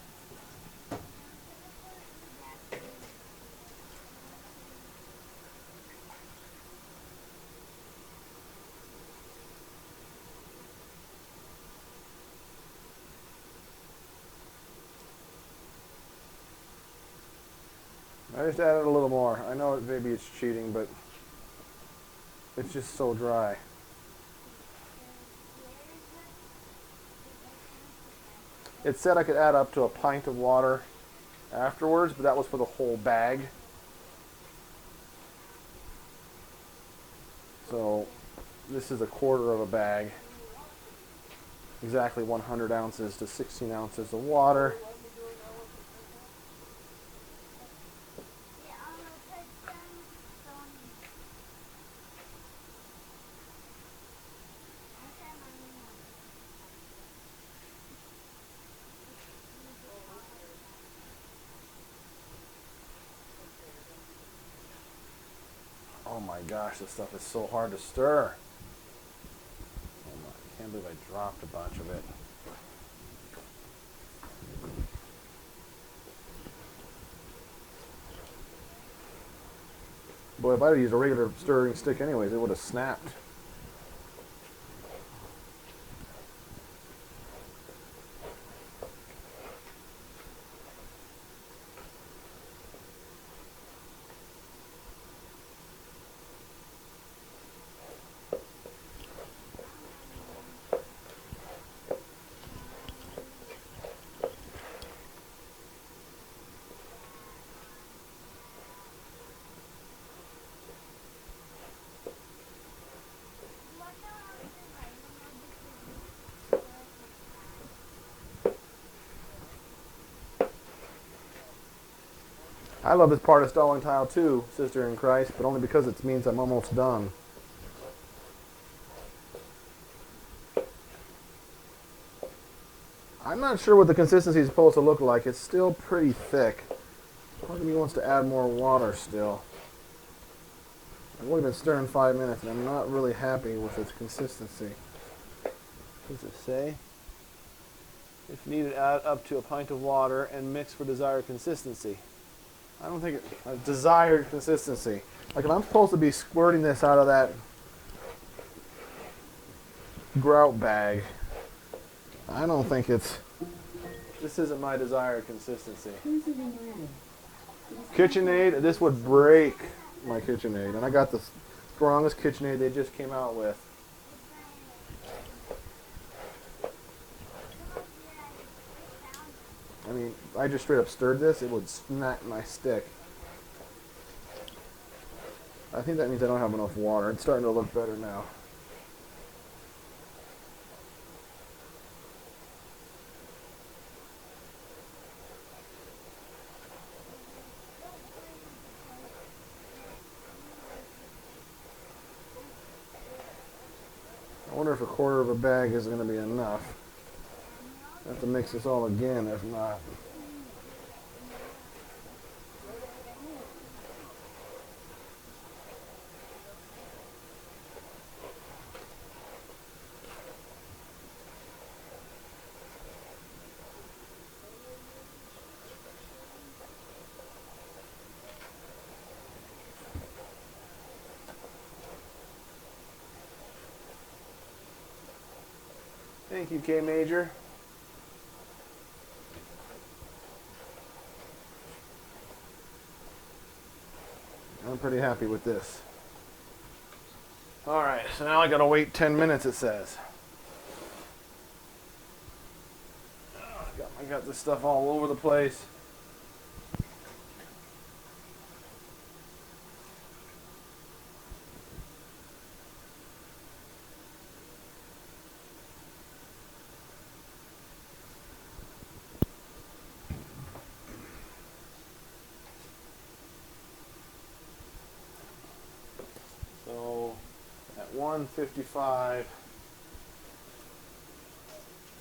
I just added a little more. I know maybe it's cheating, but it's just so dry. It said I could add up to a pint of water afterwards, but that was for the whole bag. So this is a quarter of a bag. Exactly 100 ounces to 16 ounces of water. Oh my gosh, this stuff is so hard to stir. I can't believe I dropped a bunch of it. Boy, if I'd have used a regular stirring stick anyways, it would have snapped. I love this part of stalling tile too, sister in Christ, but only because it means I'm almost done. I'm not sure what the consistency is supposed to look like. It's still pretty thick. Part of me wants to add more water still. I've only been stirring 5 minutes and I'm not really happy with its consistency. What does it say? If needed, add up to a pint of water and mix for desired consistency. I don't think a desired consistency. Like if I'm supposed to be squirting this out of that grout bag, I don't think this isn't my desired consistency. KitchenAid, this would break my KitchenAid. And I got the strongest KitchenAid they just came out with. I mean, if I just straight up stirred this, it would smack my stick. I think that means I don't have enough water. It's starting to look better now. I wonder if a quarter of a bag is going to be enough. I have to mix this all again if not. Thank you, K Major. I'm pretty happy with this. All right, so now I gotta wait 10 minutes, it says. I got this stuff all over the place. So at 1:55,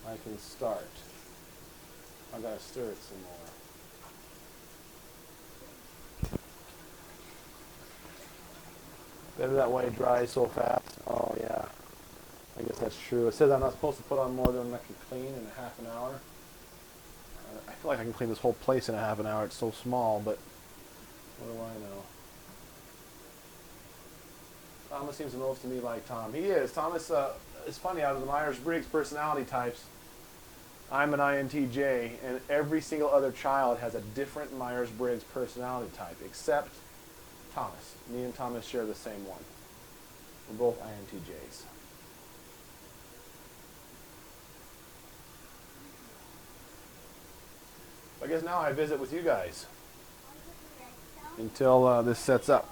I can start. I gotta stir it some more. Better that way, it dries so fast. Oh yeah, I guess that's true. It says I'm not supposed to put on more than I can clean in a half an hour. I feel like I can clean this whole place in a half an hour. It's so small, but what do I know? Thomas seems the most to me like Tom. He is. Thomas, it's funny, out of the Myers-Briggs personality types, I'm an INTJ, and every single other child has a different Myers-Briggs personality type, except Thomas. Me and Thomas share the same one. We're both INTJs. I guess now I visit with you guys until this sets up.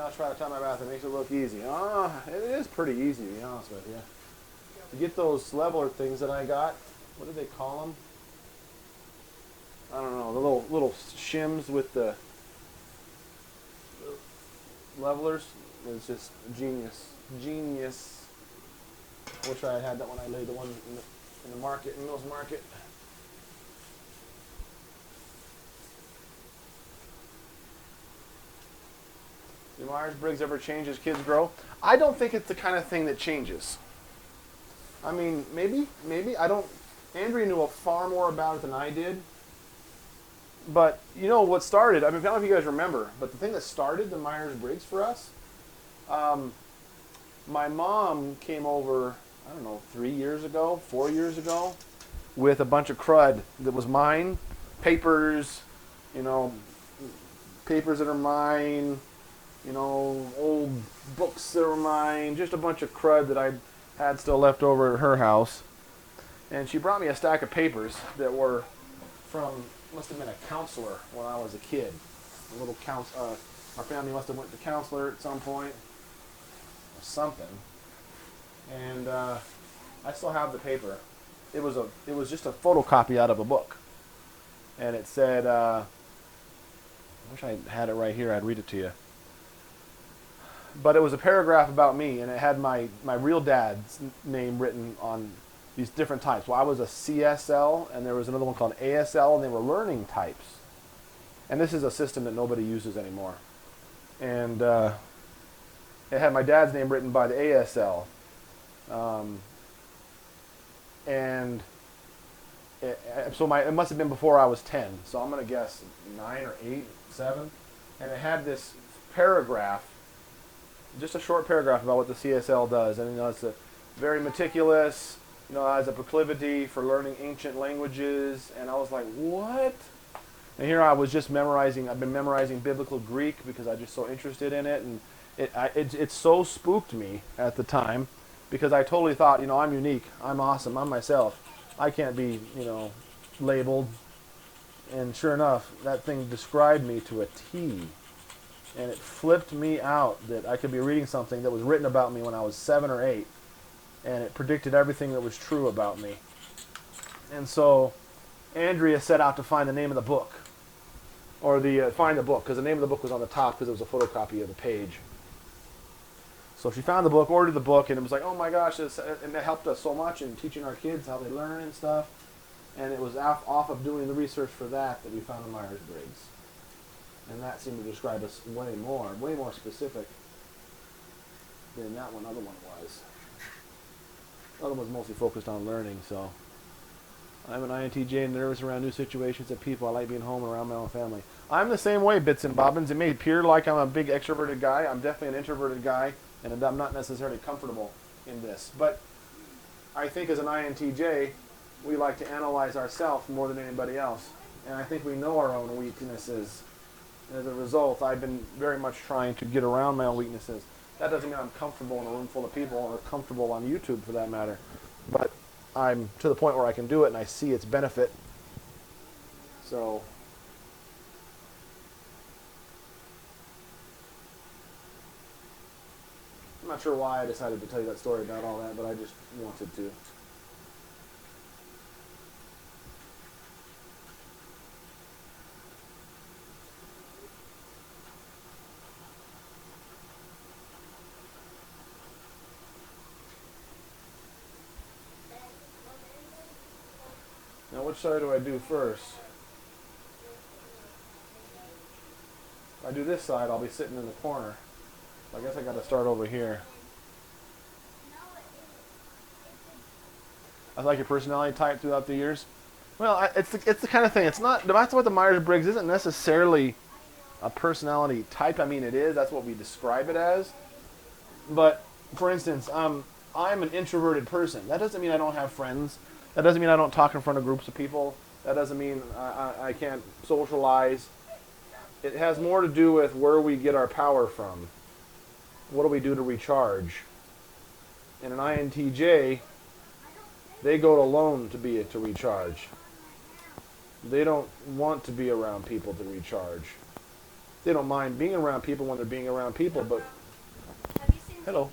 I'll try to time my bath. It makes it look easy. It is pretty easy, to be honest with you. To get those leveler things that I got, what do they call them? I don't know. The little shims with the levelers. It's just genius. Genius. I wish I had had that when I laid the one in the market, in Mills Market. Do Myers-Briggs ever change as kids grow? I don't think it's the kind of thing that changes. I mean, maybe. I don't. Andrea knew far more about it than I did. But you know what started? I mean, I don't know if you guys remember, but the thing that started the Myers-Briggs for us, my mom came over, I don't know, 4 years ago, with a bunch of crud that was mine, papers, papers that are mine, old books that were mine, just a bunch of crud that I had still left over at her house. And she brought me a stack of papers that were from, must have been a counselor when I was a kid. A little our family must have went to counselor at some point, or something. And I still have the paper. It was just a photocopy out of a book. And it said, I wish I had it right here, I'd read it to you. But it was a paragraph about me, and it had my real dad's name written on these different types. Well, I was a CSL, and there was another one called ASL, and they were learning types. And this is a system that nobody uses anymore. And it had my dad's name written by the ASL. So it must have been before I was 10. So I'm going to guess 9 or 8, 7. And it had this paragraph, just a short paragraph about what the CSL does. And it's very meticulous, has a proclivity for learning ancient languages. And I was like, what? And here I was just I've been memorizing biblical Greek because I'm just so interested in it. And it so spooked me at the time because I totally thought, I'm unique, I'm awesome, I'm myself. I can't be, labeled. And sure enough, that thing described me to a T. And it flipped me out that I could be reading something that was written about me when I was 7 or 8. And it predicted everything that was true about me. And so Andrea set out to find the name of the book. or the find the book, because the name of the book was on the top because it was a photocopy of the page. So she found the book, ordered the book, and it was like, oh my gosh, and that helped us so much in teaching our kids how they learn and stuff. And it was off of doing the research for that we found the Myers-Briggs. And that seemed to describe us way more specific than that other one was. The other one was mostly focused on learning, so. I'm an INTJ and nervous around new situations and people. I like being home and around my own family. I'm the same way, bits and bobbins. It may appear like I'm a big extroverted guy. I'm definitely an introverted guy, and I'm not necessarily comfortable in this. But I think as an INTJ, we like to analyze ourselves more than anybody else. And I think we know our own weaknesses. As a result, I've been very much trying to get around my own weaknesses. That doesn't mean I'm comfortable in a room full of people or comfortable on YouTube for that matter. But I'm to the point where I can do it and I see its benefit. So I'm not sure why I decided to tell you that story about all that, but I just wanted to. Now, which side do I do first? If I do this side, I'll be sitting in the corner. I guess I got to start over here. I like your personality type throughout the years. Well, it's the kind of thing. It's not. That's what the Myers-Briggs isn't necessarily a personality type. I mean, it is. That's what we describe it as. But for instance, I'm an introverted person. That doesn't mean I don't have friends. That doesn't mean I don't talk in front of groups of people. That doesn't mean I can't socialize. It has more to do with where we get our power from. What do we do to recharge? In an INTJ, they go alone to recharge. They don't want to be around people to recharge. They don't mind being around people when they're being around people, but... Have you seen Hello.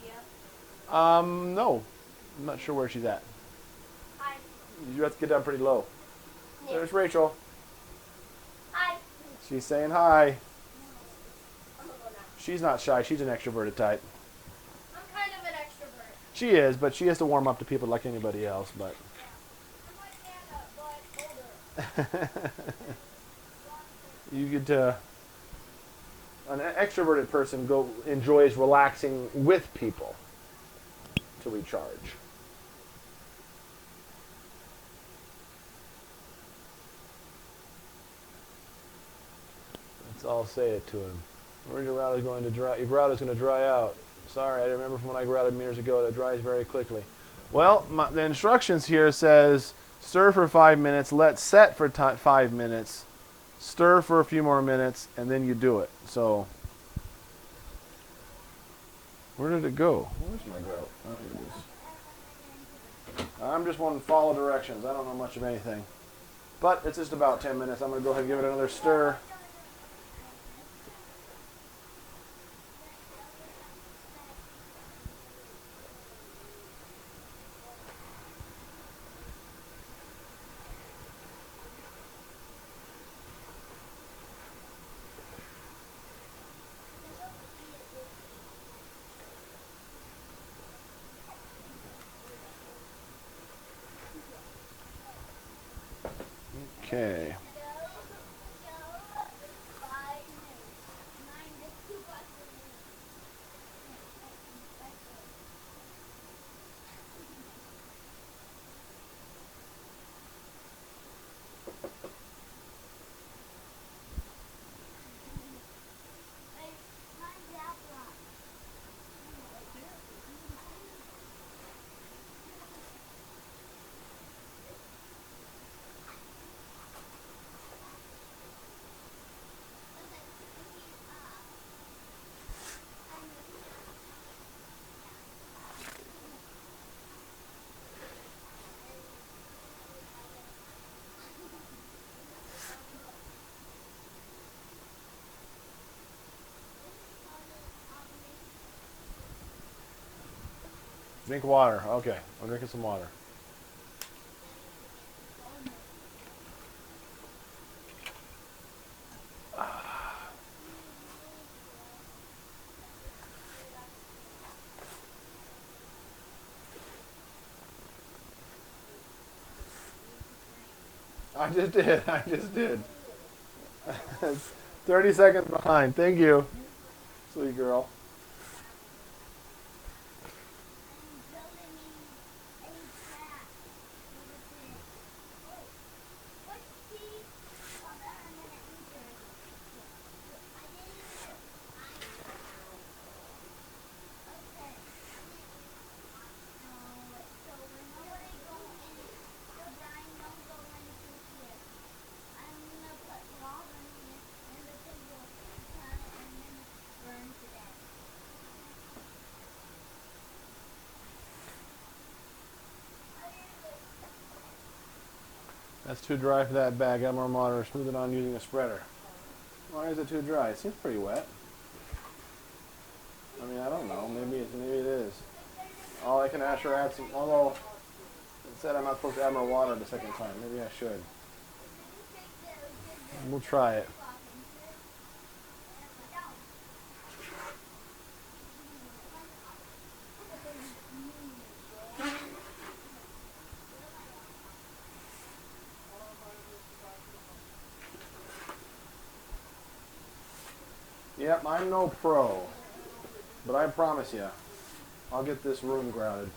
Sophia? No. I'm not sure where she's at. Hi. You have to get down pretty low. Yeah. There's Rachel. Hi. She's saying hi. I'm gonna go now. She's not shy. She's an extroverted type. I'm kind of an extrovert. She is, but she has to warm up to people like anybody else. But I'm like Anna, but older. you could. An extroverted person enjoys relaxing with people to recharge. Let's all say it to him. Where's your grout is going to dry? Your grout is going to dry out. Sorry, I remember from when I grouted years ago. That dries very quickly. Well, the instructions here says stir for 5 minutes, let set for 5 minutes, stir for a few more minutes, and then you do it. So, where did it go? Where's my grout? Oh, here it is. I'm just wanting to follow directions. I don't know much of anything. But it's just about 10 minutes. I'm going to go ahead and give it another stir. Okay. Drink water. Okay, I'm drinking some water. I just did. I just did. 30 seconds behind. Thank you. Sweet girl. That's too dry for that bag. Add more water. Smooth it on using a spreader. Why is it too dry? It seems pretty wet. I mean, I don't know. Maybe it is. Oh, I can add some. Although it said I'm not supposed to add more water the second time. Maybe I should. We'll try it. Yep, I'm no pro, but I promise you, I'll get this room grouted.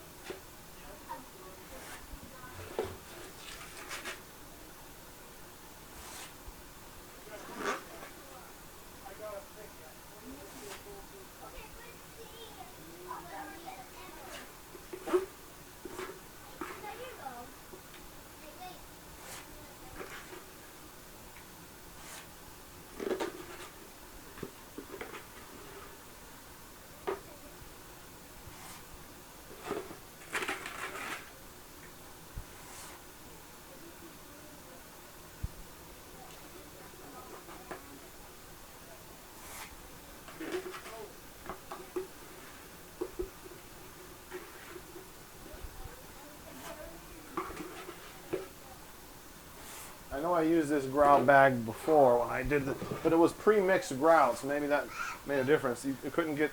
I know I used this grout bag before when I did the, but it was pre-mixed grout, so maybe that made a difference. You couldn't get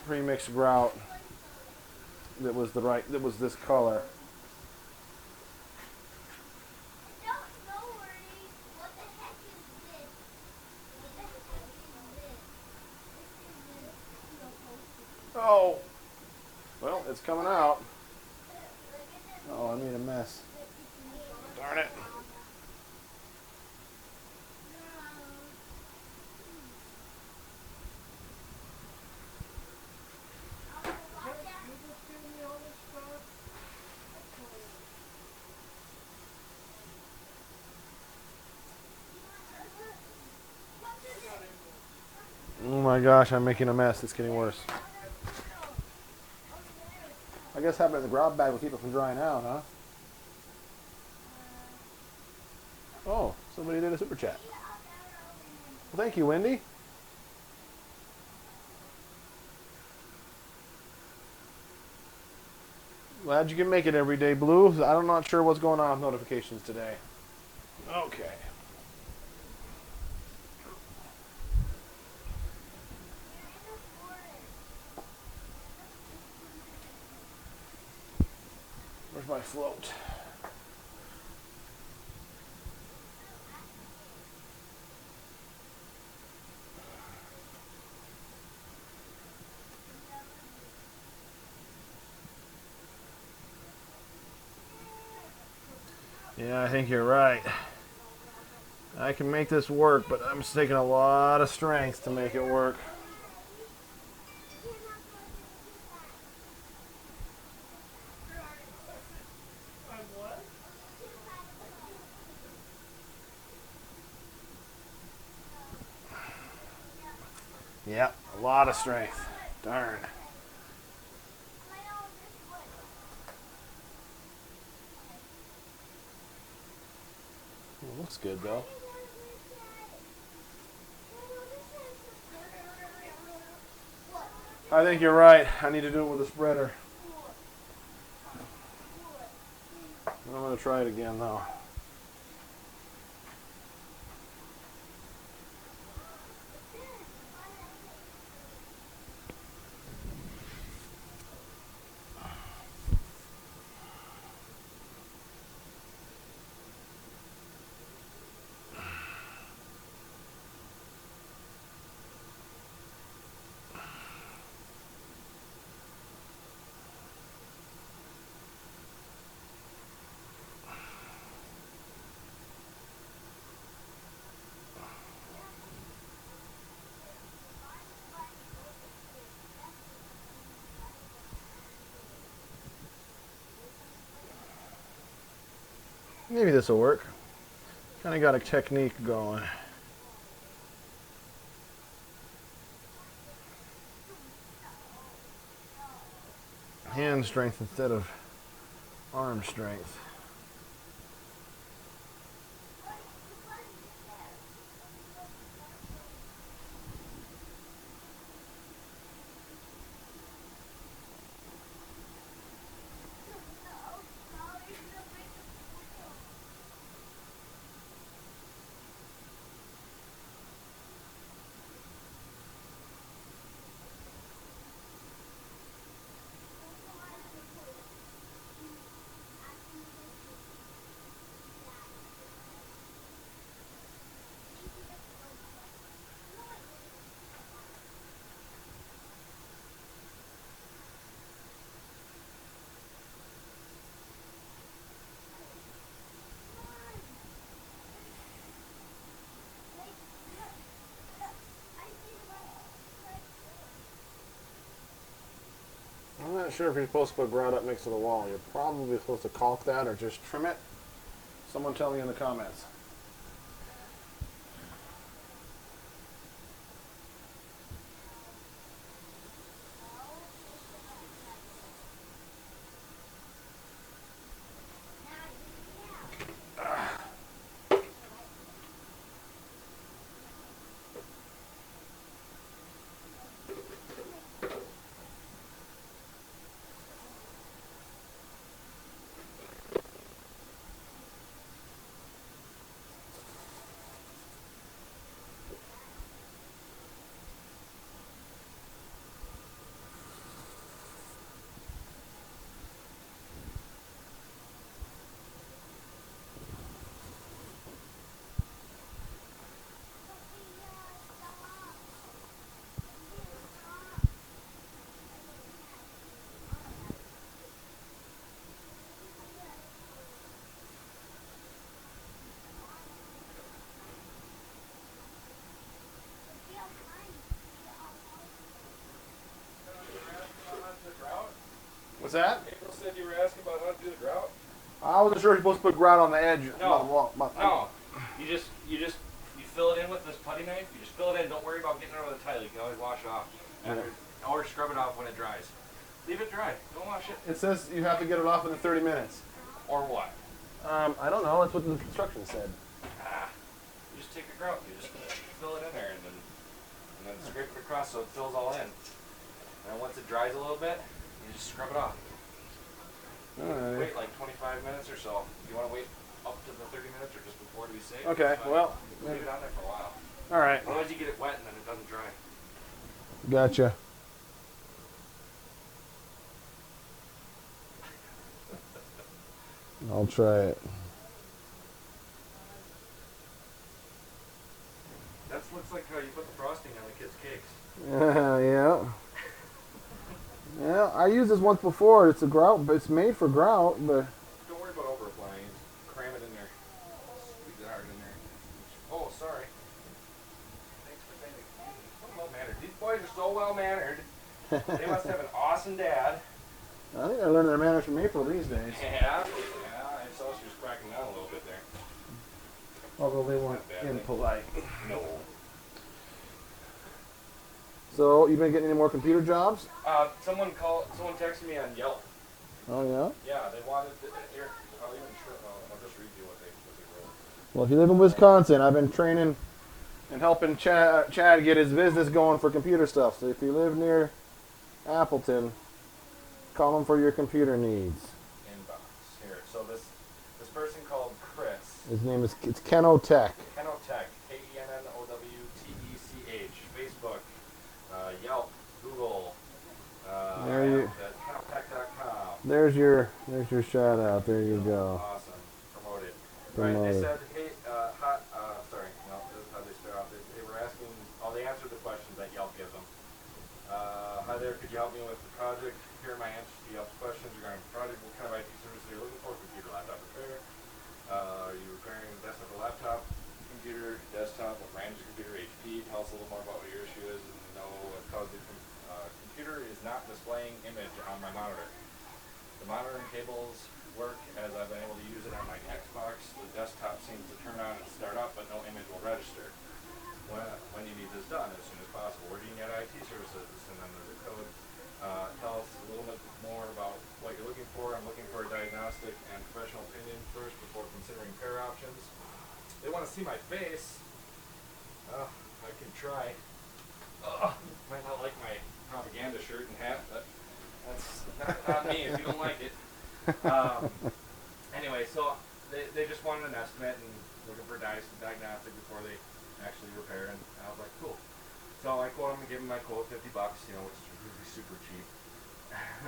pre-mixed grout that was this color. Oh, well, it's coming out. Oh, I made a mess. Darn it. Oh my gosh, I'm making a mess. It's getting worse. I guess having the grout bag will keep it from drying out, huh? Oh, somebody did a super chat. Well, thank you, Wendy. Glad you can make it every day, Blue. I'm not sure what's going on with notifications today. Okay. Where's my float? Yeah, I think you're right. I can make this work, but I'm taking a lot of strength to make it work. Yep, a lot of strength. Darn. It looks good though. I think you're right. I need to do it with a spreader. I'm going to try it again though. Maybe this will work. Kind of got a technique going. Hand strength instead of arm strength. I'm not sure if you're supposed to put grout up next to the wall. You're probably supposed to caulk that or just trim it. Someone tell me in the comments. What's that? April said you were asking about how to do the grout. I wasn't sure if you're supposed to put grout on the edge. No. You fill it in with this putty knife. You just fill it in. Don't worry about getting it over the tile. You can always wash it off, or scrub it off when it dries. Leave it dry. Don't wash it. It says you have to get it off within 30 minutes. Or what? I don't know. That's what the instructions said. You just take the grout. You just fill it in there, and then scrape it across so it fills all in. And then once it dries a little bit, you just scrub it off. Alright. Wait like 25 minutes or so. If you want to wait up to the 30 minutes or just before to be safe. Okay, well. Leave it on there for a while. Alright. Otherwise you get it wet and then it doesn't dry. Gotcha. I'll try it. That looks like how you put the frosting on the kids' cakes. Yeah. Yeah, I used this once before. It's a grout, but it's made for grout, but Don't worry about over applying. Just cram it in there. Squeeze it hard in there. Oh, sorry. Thanks for saying it. So well mannered. These boys are so well mannered. They must have an awesome dad. I think I learned their manners from April these days. Yeah. I saw she was cracking down a little bit there. Although they weren't Not bad, impolite. No. So, you been getting any more computer jobs? Someone texted me on Yelp. Oh, yeah? Yeah, they wanted to, here, I'll just read you what they wrote. Well, if you live in Wisconsin, I've been training and helping Chad get his business going for computer stuff. So if you live near Appleton, call him for your computer needs. Inbox here. So this person called Chris. His name is Keno Tech. Kenotech, Kennowtech, Facebook, Yelp, Google, Kenotech.com. There's your shout out. There you go. Awesome. Promoted. Right, they said, hey, sorry, no, this is how they start off. They were asking, they answered the questions that Yelp gives them. Hi there, could you help me with the project? Here are my answers to Yelp's questions regarding the project. What kind of IT services are you looking for? Computer, laptop repair. Are you repairing a desktop or laptop? Computer, desktop, what brand is your computer? HP. Tell us a little more about what your issue is and know what caused the computer is not displaying image on my monitor. The monitoring cables work as I've been able to use it on my Xbox. The desktop seems to turn on and start up, but no image will register. When you need this done, as soon as possible. We're getting at IT services, and then there's a code. Tell us a little bit more about what you're looking for. I'm looking for a diagnostic and professional opinion first before considering pair options. They want to see my face. I can try. Might not like my propaganda shirt and hat, but that's not me if you don't like it. Anyway, so they just wanted an estimate and looking for diagnostic before they actually repair, and I was like, cool. So I quote them and give them my quote, $50, which is really super cheap.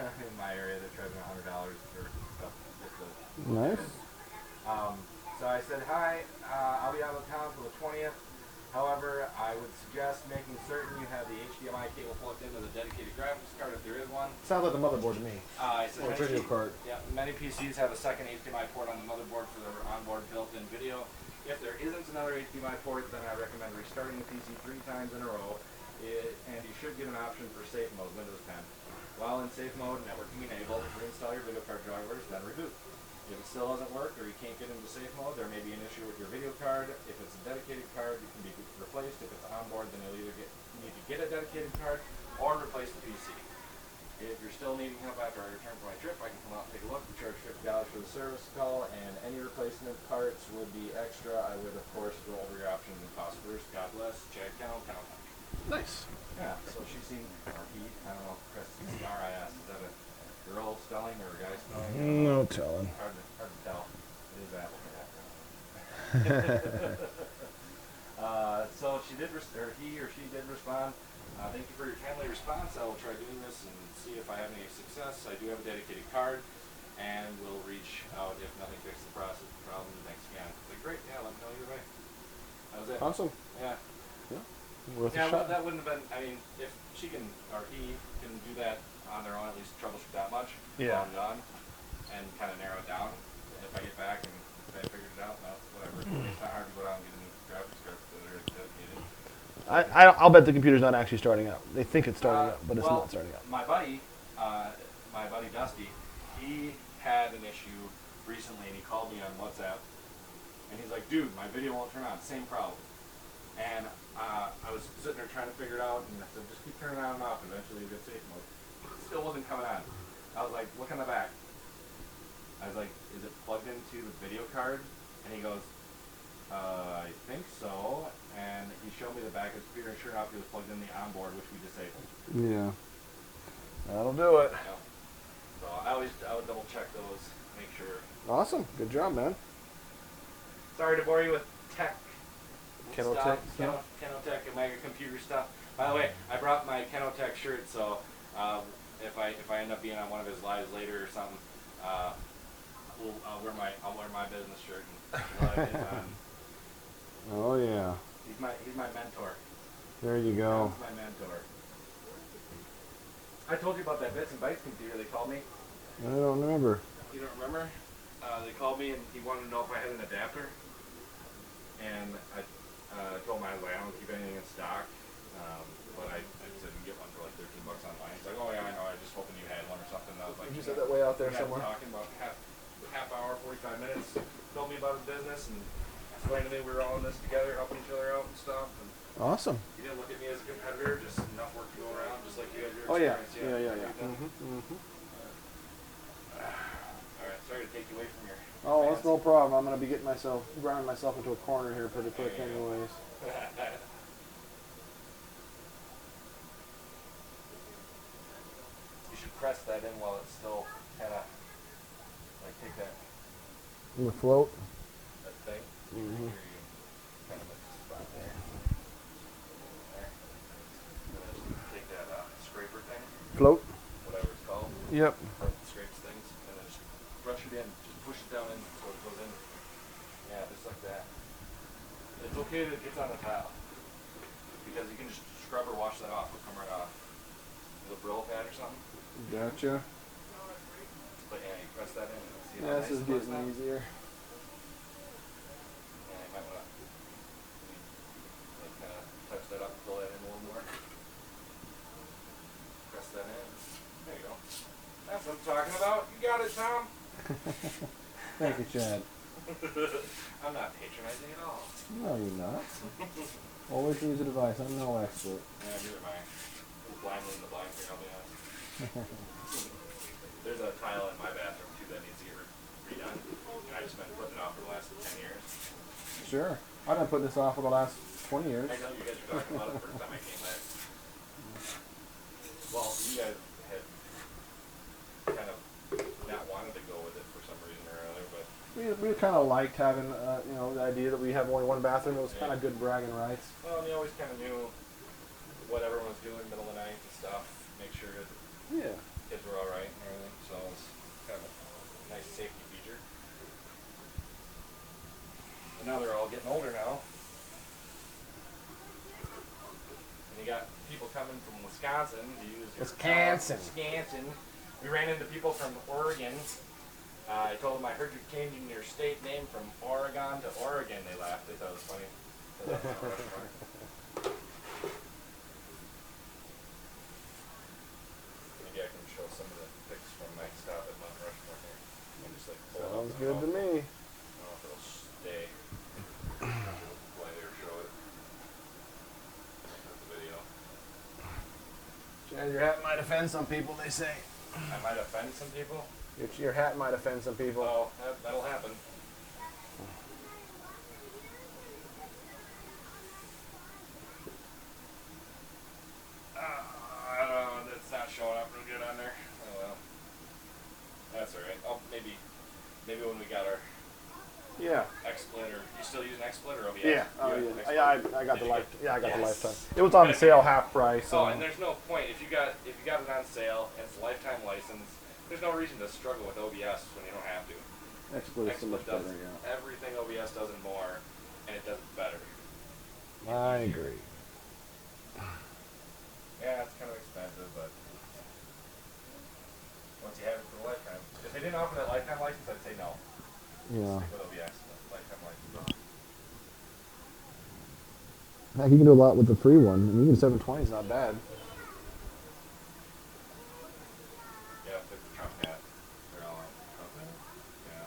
In my area, they're charging $100 for stuff. Nice. So I said, hi, I'll be out of town for the 20th. However, I would suggest making certain you have the HDMI cable plugged into the dedicated graphics card if there is one. Sounds like the motherboard to me. I said, Or video card. Yeah, many PCs have a second HDMI port on the motherboard for their onboard built-in video. If there isn't another HDMI port, then I recommend restarting the PC 3 times in a row, and you should get an option for safe mode, Windows 10. While in safe mode, networking enabled, reinstall your video card drivers, then reboot. If it still doesn't work or you can't get into safe mode, there may be an issue with your video card. If it's a dedicated card, it can be replaced. If it's onboard, then you'll either need to get a dedicated card or replace the PC. If you're still needing help after I return from my trip, I can come out and take a look. We charge $50 for the service call, and any replacement parts would be extra. I would, of course, go over your options and cost first. God bless. Chad Kennel. Nice. Yeah, so she seemed, or he, I don't know, R-I-S, is that a girl spelling or a guy spelling? No telling. Hard to tell. It is Apple for that. So she did, he or she did respond. Thank you for your timely response. I will try doing this and see if I have any success. I do have a dedicated card, and we'll reach out if nothing fixes the problem. Thanks again. Like, great, yeah, let me know either way. That was it. Awesome. Yeah. Worth a Yeah, well, shot. that wouldn't have been, I mean, if she can, or he can do that on their own, at least troubleshoot that much, Yeah. while I'm done, and kind of narrow it down. If I get back and if I figured it out, no, whatever. It's not hard to go down and get a new graphics card that are dedicated. I'll bet the computer's not actually starting up. They think it's starting up, but it's Well, not starting up. My buddy Dusty, he had an issue recently, and he called me on WhatsApp, and he's like, dude, my video won't turn on, same problem. And I was sitting there trying to figure it out, and I said, just keep turning it on and off. Eventually you get safe mode. It still wasn't coming on. I was like, look on the back. I was like, is it plugged into the video card? And he goes, I think so. And he showed me the back of the computer, and sure enough, it was plugged in the onboard, which we disabled. Yeah. That'll do it. Yeah. So I would double check those, make sure. Awesome. Good job, man. Sorry to bore you with tech. Kenotech stuff. Kenotech and my computer stuff. By the way, I brought my Kenotech shirt, so if I end up being on one of his lives later or something, I'll wear my business shirt and we'll have his on. Oh yeah. He's my mentor. There you go. He's my mentor. I told you about that Bits and Bytes computer. They called me. I don't remember. You don't remember? They called me and he wanted to know if I had an adapter. And I told him I don't keep anything in stock. But I said you can get one for like $13 online. He's like, oh yeah, I know. I was just hoping you had one or something. And I was like, You said that way out there we got somewhere. talking about half hour, 45 minutes. Told me about his business and explained to me we were all in this together, helping each other out and stuff. And Awesome. he didn't look at me as a competitor, just enough work to go around, just like you had your Oh yeah. experience. Yeah. Alright, sorry to take you away from your Oh, that's fans. no problem. I'm gonna be getting grinding myself into a corner here pretty quick, anyways. You should press that in while it's still kind of like take that The float. thing. Mhm. Here you kind of like the spot there. There. And then just take that scraper thing, Float. whatever it's called. Yep. That scrapes things, and then just brush it in, just push it down in so it goes in. Yeah, just like that. It's okay that it gets on the tile, because you can just scrub or wash that off. It'll come right off. With a Brillo pad or something. Gotcha. But yeah, you press that in. And see how Yeah, nice this is it looks getting now? easier. Yeah, you might want to like, kind of touch that up, fill that in a little more. Press that in. There you go. That's what I'm talking about. You got it, Tom. Thank you, Chad. I'm not patronizing at all. No, you're not. Always use advice. I'm no expert. Yeah, neither am I. Blind leading the blind here, I'll be honest. There's a tile in my bathroom too that needs to get redone, and I've just been putting it off for the last 10 years. Sure. I've been putting this off for the last 20 years. I know you guys were talking about it the first time I came back. Well, you guys had kind of not wanted to go with it for some reason or other, but We kind of liked having, you know, the idea that we have only one bathroom. It was kind of good bragging rights. well, and you always kind of knew what everyone was doing in the middle of the night and stuff. Make sure that Yeah. kids were all right and everything. So it was kind of a nice safety feature. But now they're all getting older now. And you got people coming from Wisconsin to use your Wisconsin. We ran into people from Oregon. I told them I heard you changing your state name from Oregon to Oregon. They laughed. They thought it was funny. So that's not Rushmore. Maybe I can show some of the pics from my stop at Mount Rushmore here. I'm just like pull it up. Sounds good to me. I don't know if it'll stay. Why they show it. That's the video. Chad, your hat might offend some people, they say. I might offend some people. Your hat might offend some people. Oh, that'll happen. I don't know, that's not showing up real good on there. Oh well. That's alright. Oh, maybe when we got our Yeah. XSplit, or you still using XSplit or OBS? Yeah. Oh, You yeah. have Yeah, XSplit? I got Did the you life. get- Yeah, I got the Yes. lifetime. It was on sale, half price. Oh, and there's no point if you got it on sale and it's a lifetime license. There's no reason to struggle with OBS when you don't have to. XSplit is so much does better. Yeah. everything OBS does and more, and it does it better. I agree. Yeah, it's kind of expensive, but once you have it for a lifetime. If they didn't offer that lifetime license, I'd say no. Yeah. Stick with OBS, lifetime license. Heck, you can do a lot with the free one. And even 720 is not bad. Yeah, pick the Trump hat. They're all on Trump hat. Yeah.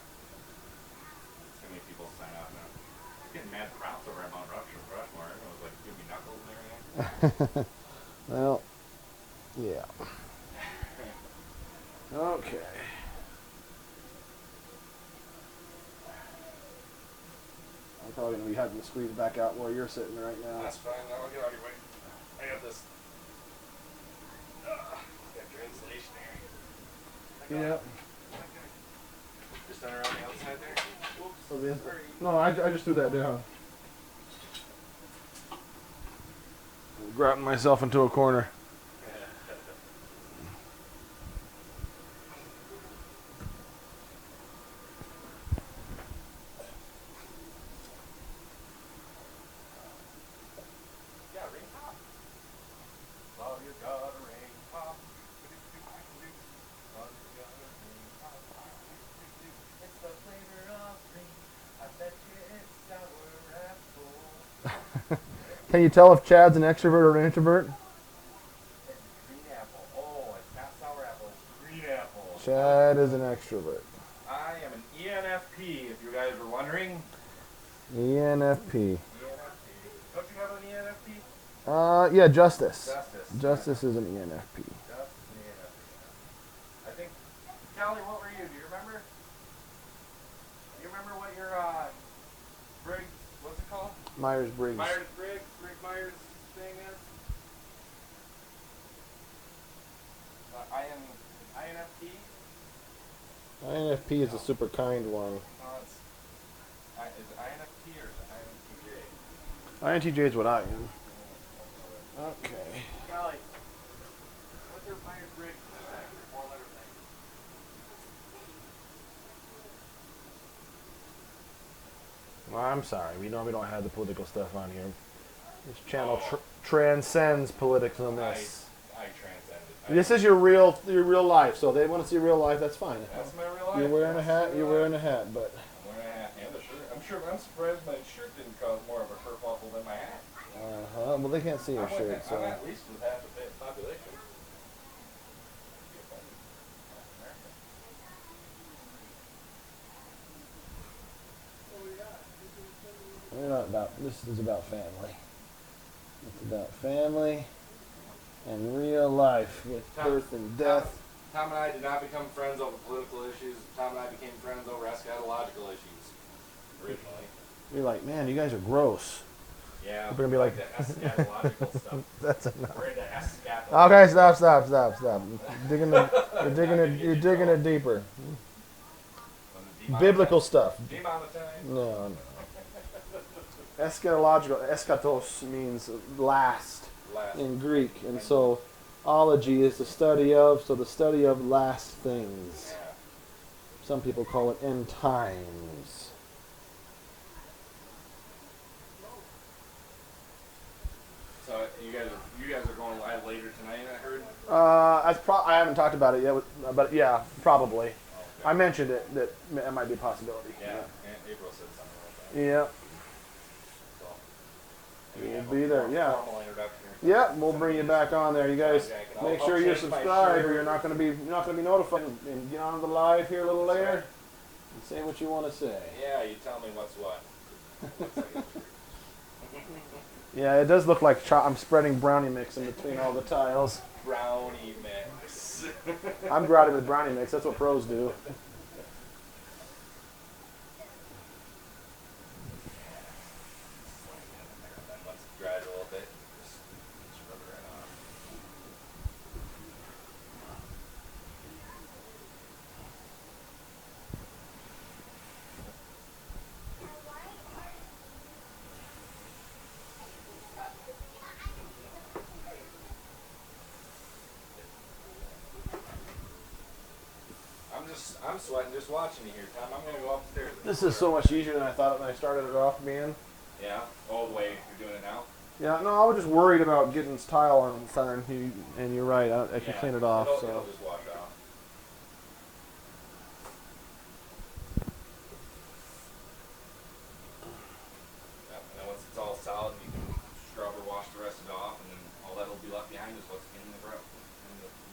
Too many people sign out now. Getting mad crowds over at Mount Rushmore. Everyone was like, give me knuckles and everything. Well, yeah. Okay. I'm probably going to be having to squeeze back out where you're sitting right now. That's fine. I'll get out of your way. I got this. Got your insulation here. Yeah. Just turn around the outside there. Whoops. So the- Sorry. No, I just threw that down. Grouting myself into a corner. Yeah, ring pop. Claudia got a ring pop. Claudia got a ring pop. It's the flavor of ring. I bet you it's sour apple. Can you tell if Chad's an extrovert or an introvert? It's green apple. Oh, it's not sour apple. It's green apple. Chad is an extrovert. I am an ENFP, if you guys were wondering. ENFP. ENFP. Don't you have an ENFP? Yeah, Justus. Justus. Justus is an ENFP. Just an ENFP. I think, Callie, what were you? Do you remember? Do you remember what your Briggs, what's it called? Myers-Briggs. Myers-Briggs, Myers thing is? INFP? INFP is a super kind one. It's, is it INFP or is it INTJ? INTJ is what I am. Okay. Callie, what's your Myers-Briggs thing? Your four-letter thing? Well, I'm sorry. We normally don't have the political stuff on here. This channel transcends politicalness. I transcended. This is your real life. So they want to see real life. That's fine. That's my real life. You're wearing a hat. That's You're my real wearing a life. hat, but. I'm wearing a hat and a shirt. I'm surprised my shirt didn't cause more of a kerfuffle than my hat. Well, they can't see your I'm shirt, I'm so. at least with half the population. We're not about. This is about family. It's about family and real life with birth and death. Tom and I did not become friends over political issues. Tom and I became friends over eschatological issues originally. You're like, man, you guys are gross. Yeah, We're gonna be like the eschatological stuff. That's enough. We're into eschatological. Okay, stop. You're digging it deeper. Biblical stuff. Demonetized. No. Eschatological. Eschatos means last in Greek, and so ology is the study of. So the study of last things. Yeah. Some people call it end times. So you guys are going live later tonight, I heard. I haven't talked about it yet, but yeah, probably. Okay. I mentioned it that it might be a possibility. Yeah. And April said something like that. Yeah. So, We'll be there. Yeah. Formal introduction. Yeah, we'll bring you back on there. You guys make sure you're subscribed, or you're not going to be notified. And get on the live here a little later and say what you want to say. Yeah, you tell me what's what. Yeah, it does look like I'm spreading brownie mix in between all the tiles. Brownie mix. I'm grouted with brownie mix. That's what pros do. Let's dry it a little bit. Just rub it right off. I'm sweating just watching you here, Tom. I'm gonna go upstairs. This is so much easier than I thought when I started it off being. Yeah. Oh, the way you're doing it now. Yeah, no, I was just worried about getting this tile on Fern. And you're right, I can clean it off. It'll just wash off. Yep, and then once it's all solid, you can scrub or wash the rest of it off, and then all that'll be left behind is what's in the grout,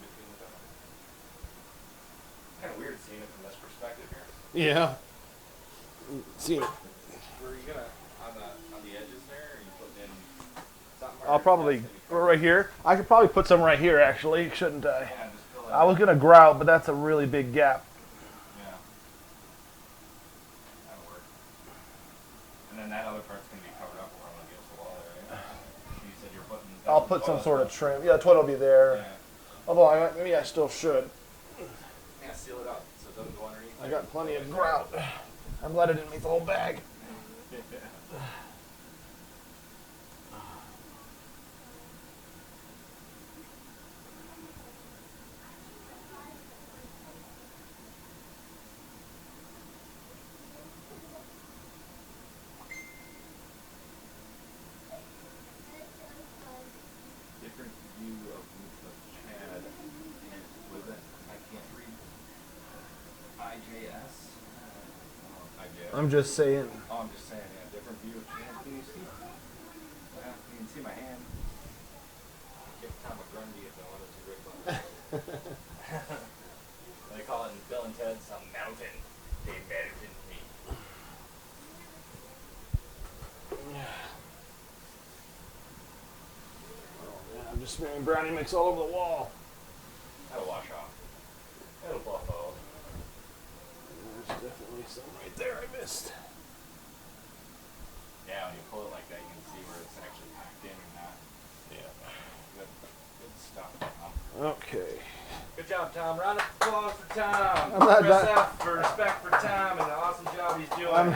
between the tile. Kind of weird seeing it from this perspective here. Yeah. See, Where are you gonna on the edges there? Or are you putting in something? I'll probably right here. I could probably put some right here, actually, shouldn't I? Yeah, just fill that I was gonna grout, but that's a really big gap. Yeah. That'll work. And then that other part's gonna be covered up around against the wall there, right? You said you're putting. I'll put some sort of trim. Yeah, the toilet will be there. Yeah. Although maybe I still should. Yeah, seal it up so it doesn't go underneath. I got plenty of grout. I'm glad I didn't make the whole bag. Different view of Chad and with it, I can't read IJS. IJS. I'm just saying. Oh, I'm just saying, yeah, different view of Chad. Can you see? Yeah, you can see my hand. Give Tom a Grundy if I wanted to rip on. They call it in Bill and Ted some mountain. They mountain me. I'm just smearing brownie mix all over the wall. That'll wash off. It'll buff out. There's definitely some right there I missed. Yeah, when you pull it like that, you can see where it's actually packed in or not. Yeah. Good stuff, Tom. Okay. Good job, Tom. Round of applause for Tom. I'm not Press done. F for respect for Tom and the awesome job he's doing.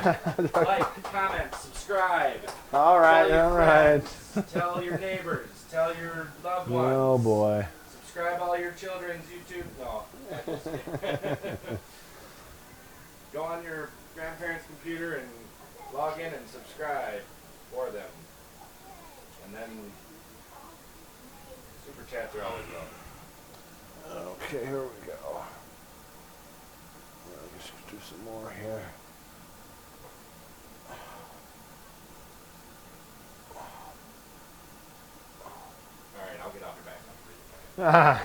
Like, comment, subscribe. All right, Tell your all right. friends, tell your neighbors. Tell your loved ones. Oh boy. Subscribe all your children's YouTube. No. Go on your grandparents' computer and log in and subscribe for them. And then super chats are always welcome. Okay, here we go. Let's just do some more here. Alright, I'll get off your back.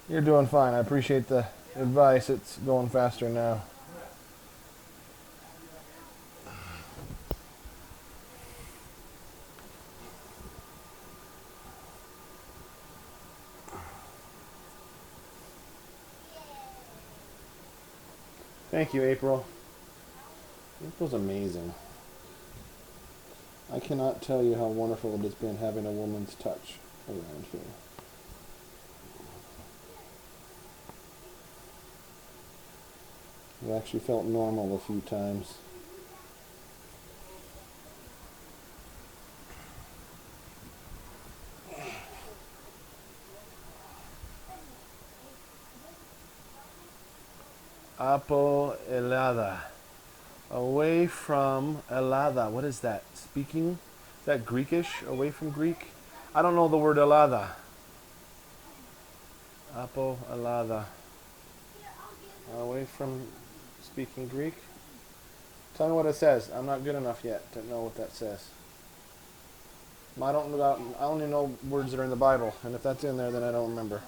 You're doing fine. I appreciate the advice. It's going faster now. Thank you, April. April's amazing. I cannot tell you how wonderful it has been having a woman's touch around here. It actually felt normal a few times. Apo helada. Away from helada. What is that? Speaking? Is that Greekish? Away from Greek? I don't know the word helada. Apo helada. Away from speaking Greek? Tell me what it says. I'm not good enough yet to know what that says. I only know words that are in the Bible, and if that's in there, then I don't remember.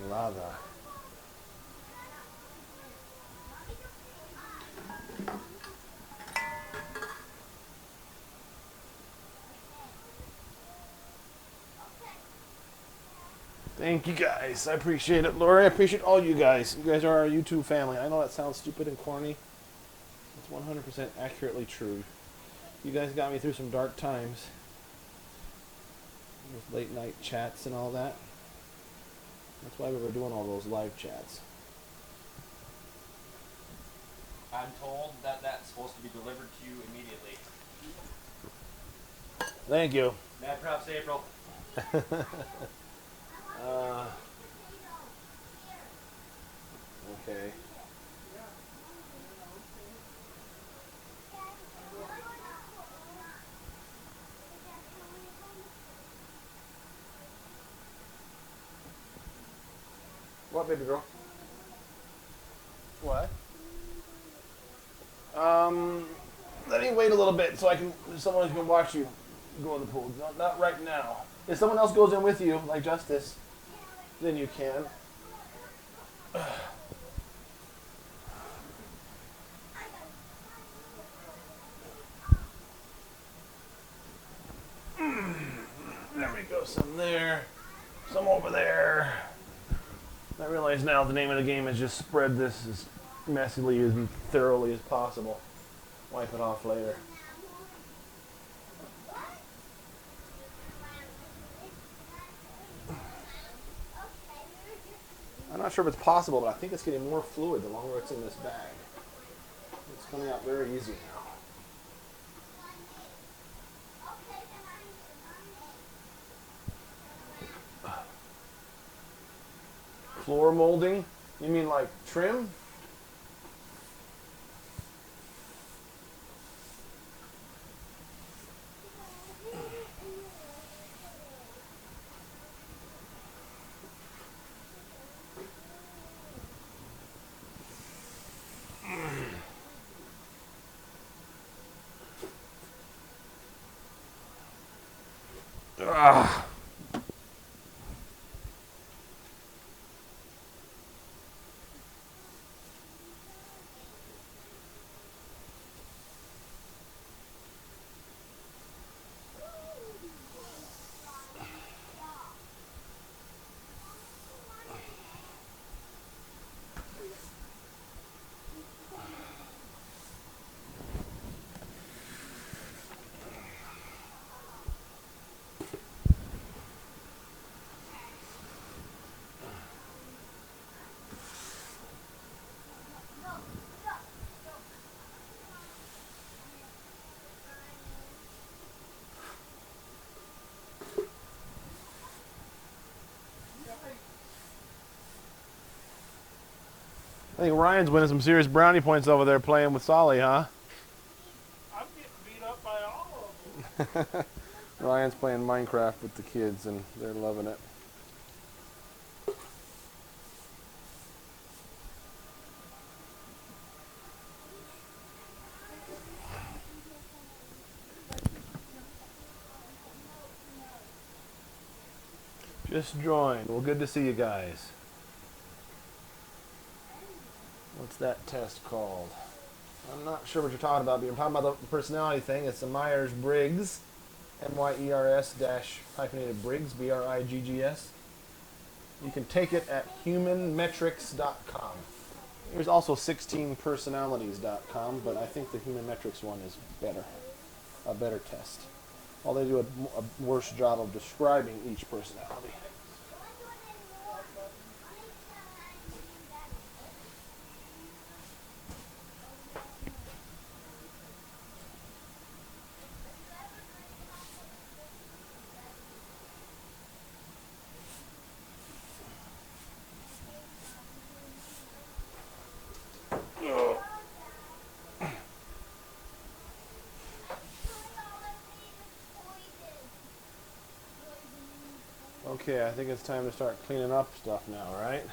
Helada. Thank you guys. I appreciate it, Lori. I appreciate all you guys. You guys are our YouTube family. I know that sounds stupid and corny. It's 100% accurately true. You guys got me through some dark times. With late night chats and all that. That's why we were doing all those live chats. I'm told that that's supposed to be delivered to you immediately. Thank you. Mad props, April. Okay. What, baby girl? What? Let me wait a little bit so someone can watch you go in the pool. Not right now. If someone else goes in with you, like Justus, then you can. There we go, some there, some over there. I realize now the name of the game is just spread this as messily and thoroughly as possible. Wipe it off later. I'm not sure if it's possible, but I think it's getting more fluid the longer it's in this bag. It's coming out very easy now. Floor molding? You mean like trim? Ah. I think Ryan's winning some serious brownie points over there playing with Solly, huh? I'm getting beat up by all of them. Ryan's playing Minecraft with the kids and they're loving it. If Just joined. Well, good to see you guys. What's that test called? I'm not sure what you're talking about, but you're talking about the personality thing. It's the Myers-Briggs, MYERS-hyphenated-Briggs, BRIGGS. You can take it at humanmetrics.com. There's also 16personalities.com, but I think the Human Metrics one is better, a better test. Well, they do a worse job of describing each personality. Okay, I think it's time to start cleaning up stuff now, right?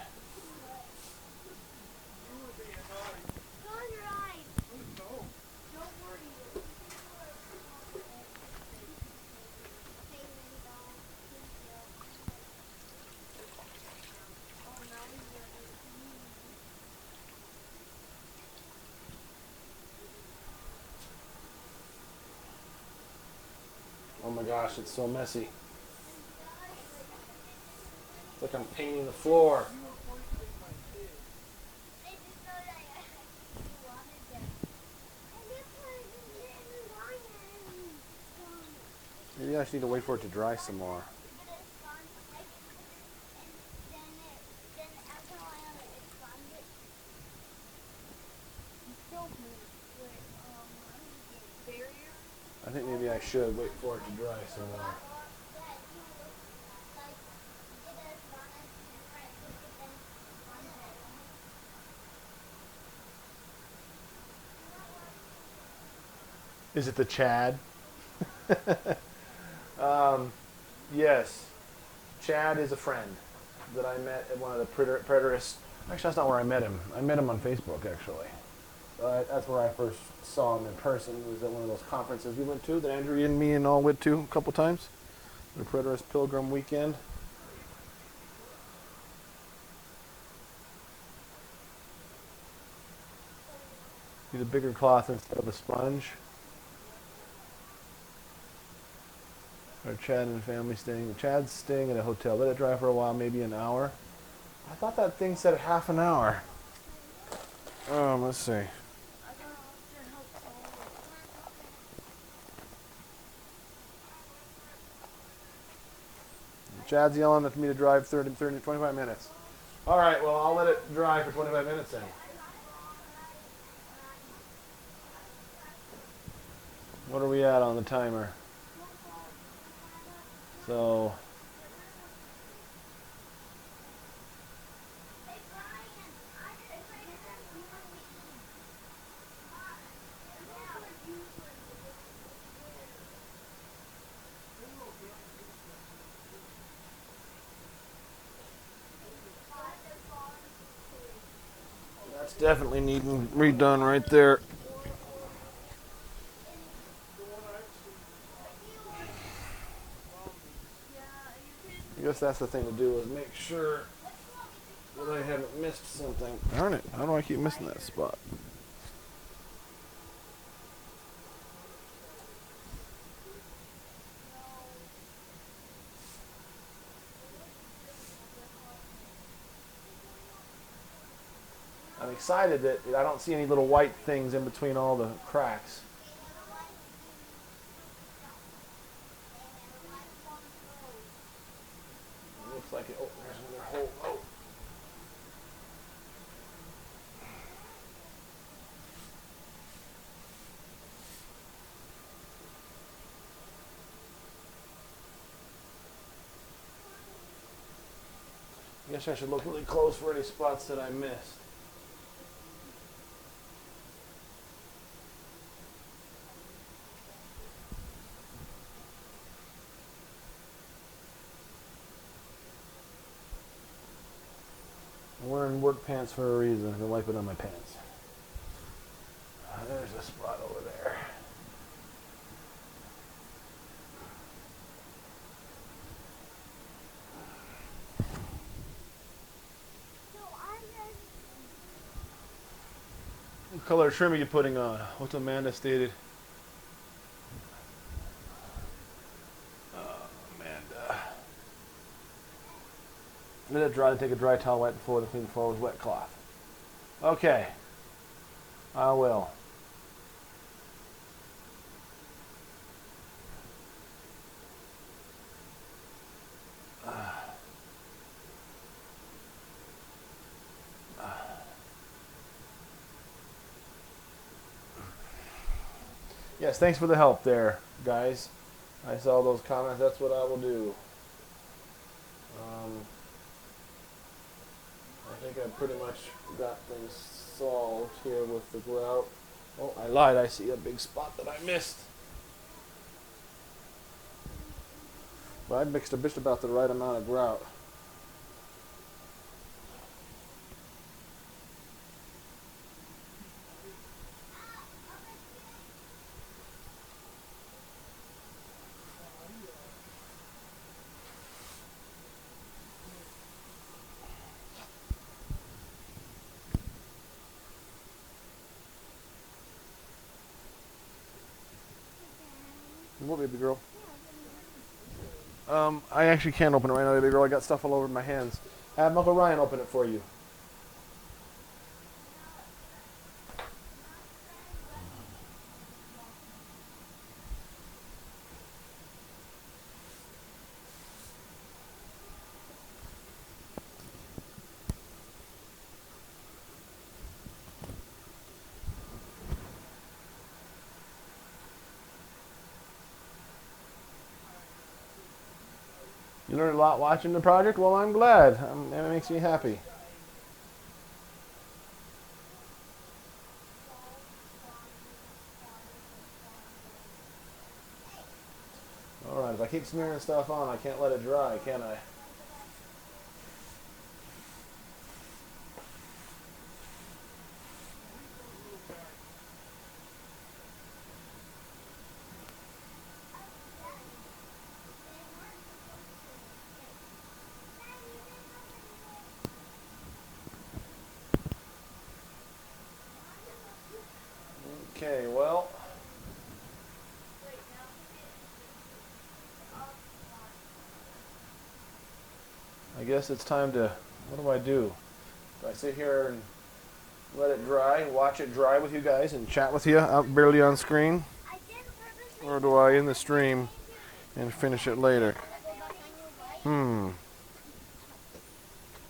Oh my gosh, it's so messy. It's like I'm painting the floor. Maybe I just need to wait for it to dry some more. I think maybe I should wait for it to dry some more. Is it the Chad? Yes. Chad is a friend that I met at one of the preterists. Actually, that's not where I met him. I met him on Facebook, actually. That's where I first saw him in person. It was at one of those conferences we went to that Andrea and me and all went to a couple times. The Preterist Pilgrim Weekend. Use a bigger cloth instead of a sponge. Our Chad and family staying. Chad's staying at a hotel. Let it dry for a while, maybe an hour. I thought that thing said half an hour. Let's see. Chad's yelling at me to drive 25 minutes. All right, well, I'll let it dry for 25 minutes then. What are we at on the timer? So, that's definitely needing redone right there. I guess that's the thing to do is make sure that I haven't missed something. Darn it, how do I keep missing that spot? I'm excited that I don't see any little white things in between all the cracks. It looks like it. Oh, there's another hole. Oh. I guess I should look really close for any spots that I missed. I'm wearing work pants for a reason. I'm wiping on my pants. There's a spot over there. What color of trim are you putting on? What's Amanda stated? Amanda. Let it dry. Take a dry towel, wipe the floor, and clean the floor with wet cloth. Okay. I will. Yes, thanks for the help there, guys. I saw those comments. That's what I will do. I think I pretty much got things solved here with the grout. Oh, I lied. I see a big spot that I missed. But I mixed just about the right amount of grout. What, baby girl? I actually can't open it right now, baby girl. I got stuff all over my hands. Have Uncle Ryan open it for you. You learned a lot watching the project? Well, I'm glad. It makes me happy. Alright, if I keep smearing stuff on, I can't let it dry, can I? Okay, well, I guess it's time to, what do I do? Do I sit here and let it dry, watch it dry with you guys and chat with you out barely on screen? Or do I end the stream and finish it later?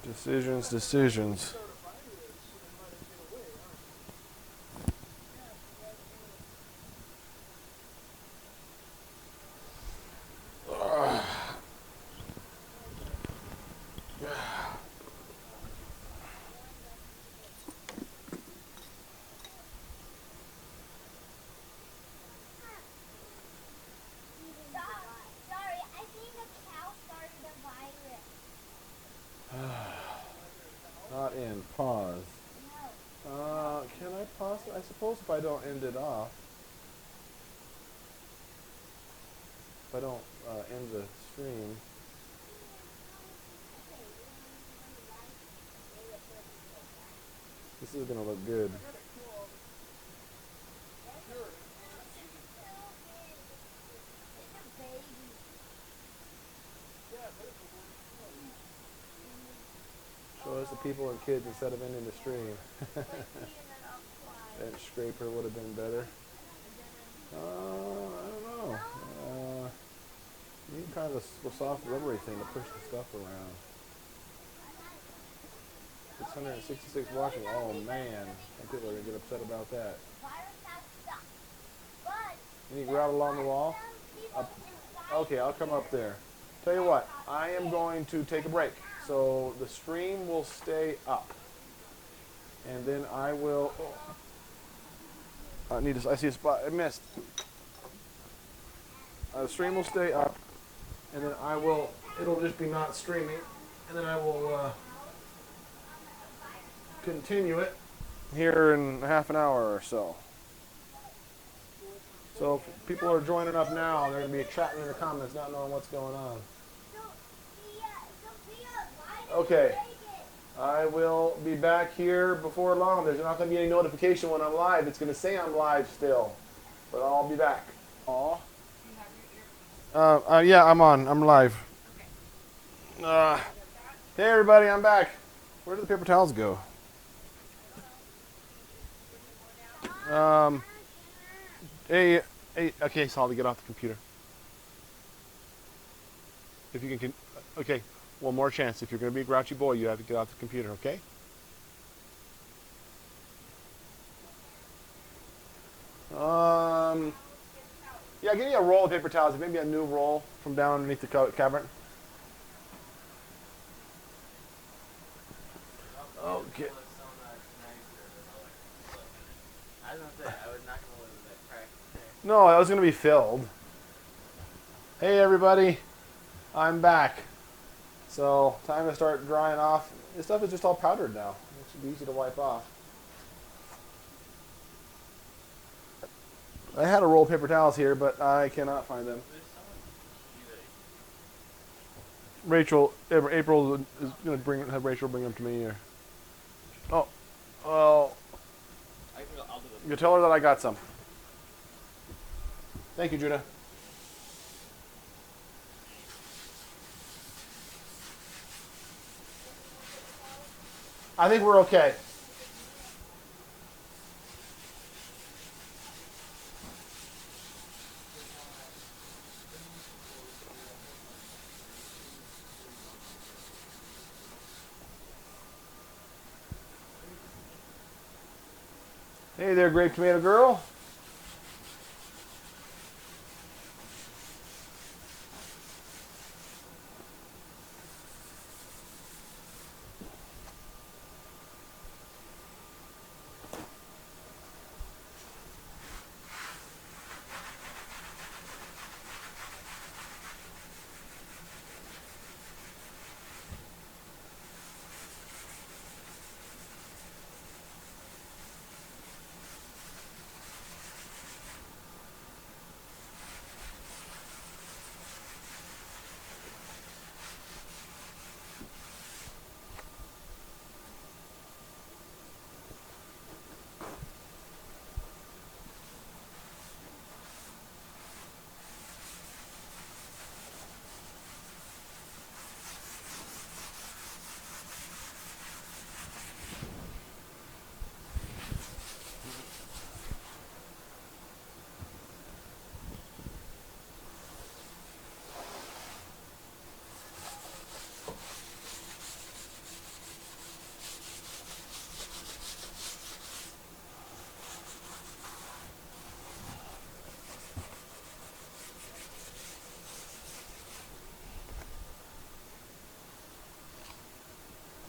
Decisions. Not in. Pause. Can I pause? I suppose if I don't end it off. If I don't end the stream. This is going to look good. Show us the people and kids instead of ending the stream. That scraper would have been better. I don't know. You need kind of a soft rubbery thing to push the stuff around. 666 watching. Oh man, some people are gonna get upset about that. Any grout along the wall? Okay, I'll come up there. Tell you what, I am going to take a break. So the stream will stay up. And then I will... I see a spot. I missed. The stream will stay up. And then I will... It'll just be not streaming. And then I will continue it here in half an hour or so. So if people are joining up now, they're going to be chatting in the comments, not knowing what's going on. Okay. I will be back here before long. There's not going to be any notification when I'm live. It's going to say I'm live still, but I'll be back. Aw. Yeah, I'm on. I'm live. Hey, everybody, I'm back. Where did the paper towels go? Hey, okay, Solly, get off the computer. If you can, okay, one more chance. If you're going to be a grouchy boy, you have to get off the computer, okay? Yeah, give me a roll of paper towels. Maybe a new roll from down underneath the cabinet. Okay. No, that was going to be filled. Hey, everybody. I'm back. So, time to start drying off. This stuff is just all powdered now. It should be easy to wipe off. I had a roll of paper towels here, but I cannot find them. April is going to have Rachel bring them to me here. Oh, well, you tell her that I got some. Thank you, Judah. I think we're okay. Hey there, grape tomato girl.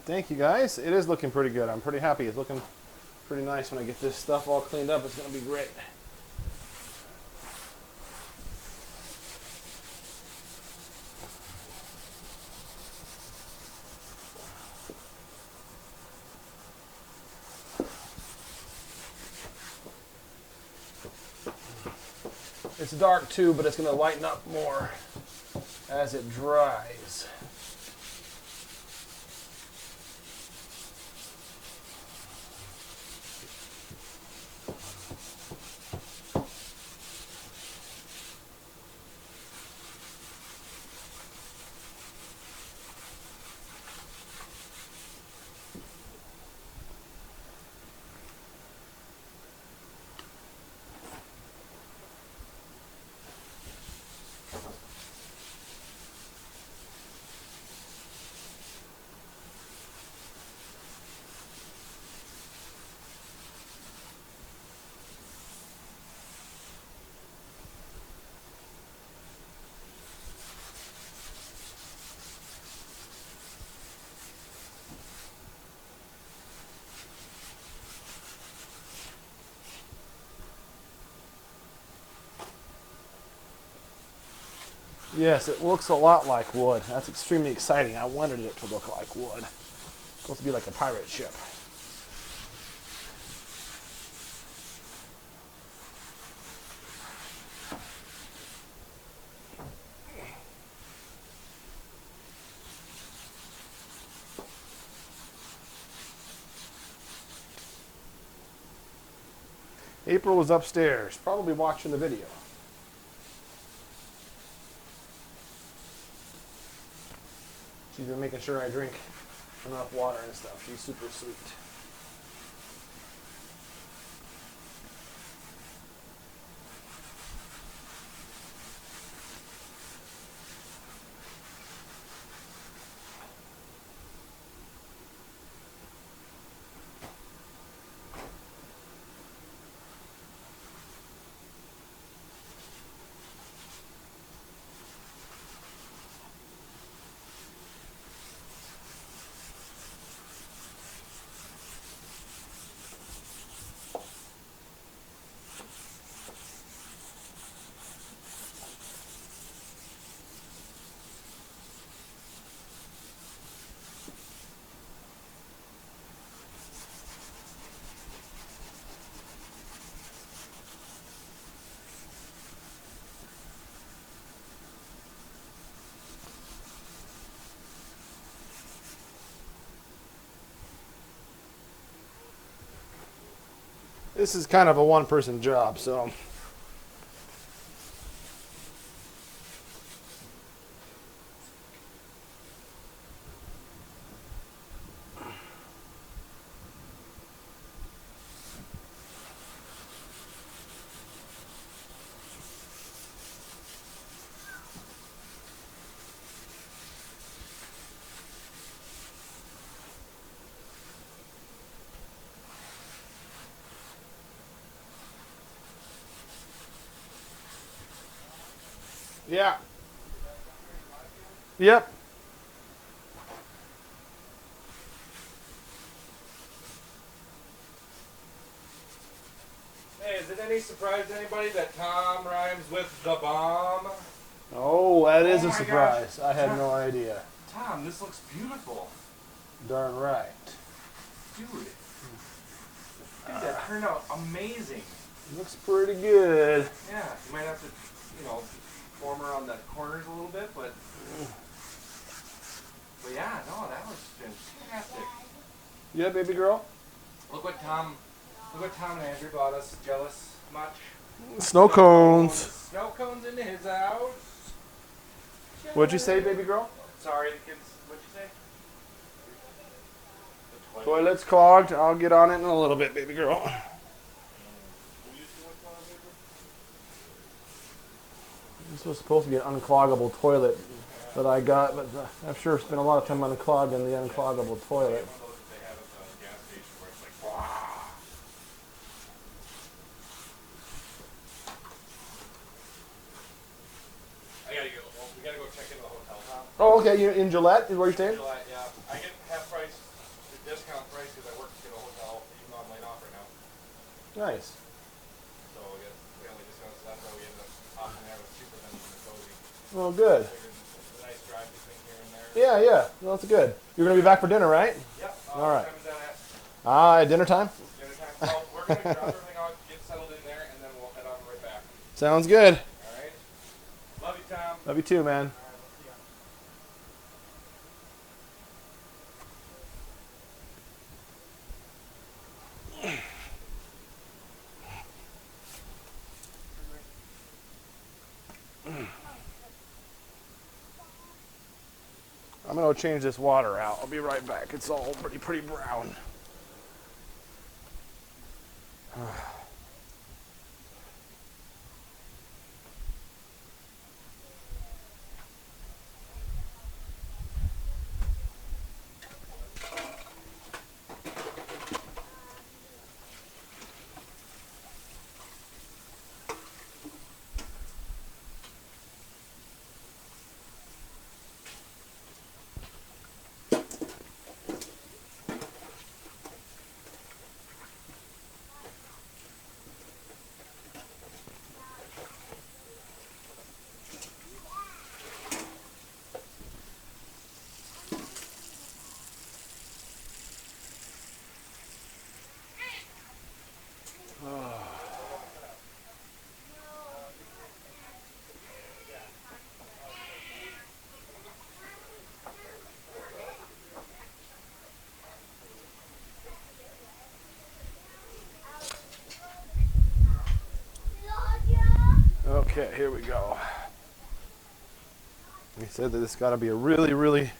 Thank you, guys. It is looking pretty good. I'm pretty happy. It's looking pretty nice when I get this stuff all cleaned up. It's going to be great. It's dark too, but it's going to lighten up more as it dries. Yes, it looks a lot like wood. That's extremely exciting. I wanted it to look like wood. It's supposed to be like a pirate ship. April was upstairs, probably watching the video. She's been making sure I drink enough water and stuff. She's super sweet. This is kind of a one-person job, so. Yeah. Yep. Hey, is it any surprise to anybody that Tom rhymes with the bomb? Oh, that is Oh a my surprise. gosh. I had no idea. Tom, this looks beautiful. Darn right. Dude, that turned out amazing. Looks pretty good. Yeah, you might have to, form around the corners a little bit, but yeah, no, that was fantastic. Yeah, baby girl? Look what Tom and Andrew bought us. Jealous much? Snow cones. Snow cones in his house. What'd you say, baby girl? Sorry, kids. What'd you say? The Toilet's clogged. I'll get on it in a little bit, baby girl. This was supposed to be an uncloggable toilet that I got, but I've sure spent a lot of time unclogging the uncloggable toilet. We gotta go check into the hotel, Tom. Oh, okay. You're in Gillette? Is where you're staying? Gillette, yeah. I get half price, the discount price, because I work at a hotel, even though I'm laid off right now. Nice. So we get family discounts, so that's why we end up opting there with cheaper than the cozy. Oh, good. It's a nice drive between here and there. Yeah, yeah. Well, that's good. You're going to be back for dinner, right? Yep. All right. What time is that at? Dinner time? Dinner time. Well, we're going to drop everything out, get settled in there, and then we'll head on right back. Sounds good. All right? Love you, Tom. Love you too, man. All right, we'll see ya. I'm going to change this water out. I'll be right back. It's all pretty brown. Okay, here we go. He said that it's got to be a really, really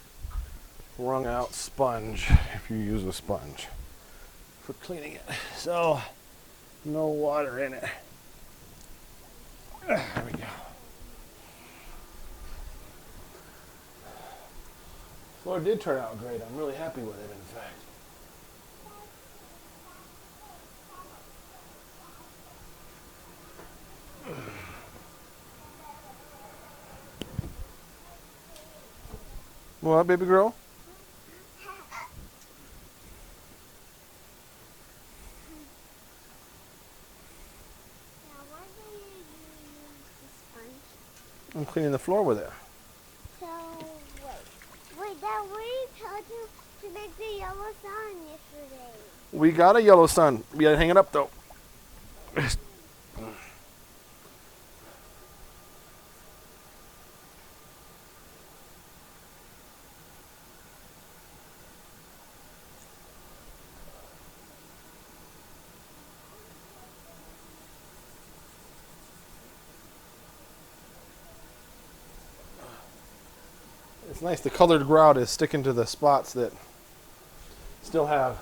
wrung out sponge if you use a sponge for cleaning it. So, no water in it. There we go. Floor did turn out great. I'm really happy with it, in fact. What, baby girl? I'm cleaning the floor with it. So, wait, Dad, we told you to make the yellow sun yesterday. We got a yellow sun. We gotta hang it up, though. It's nice. The colored grout is sticking to the spots that still have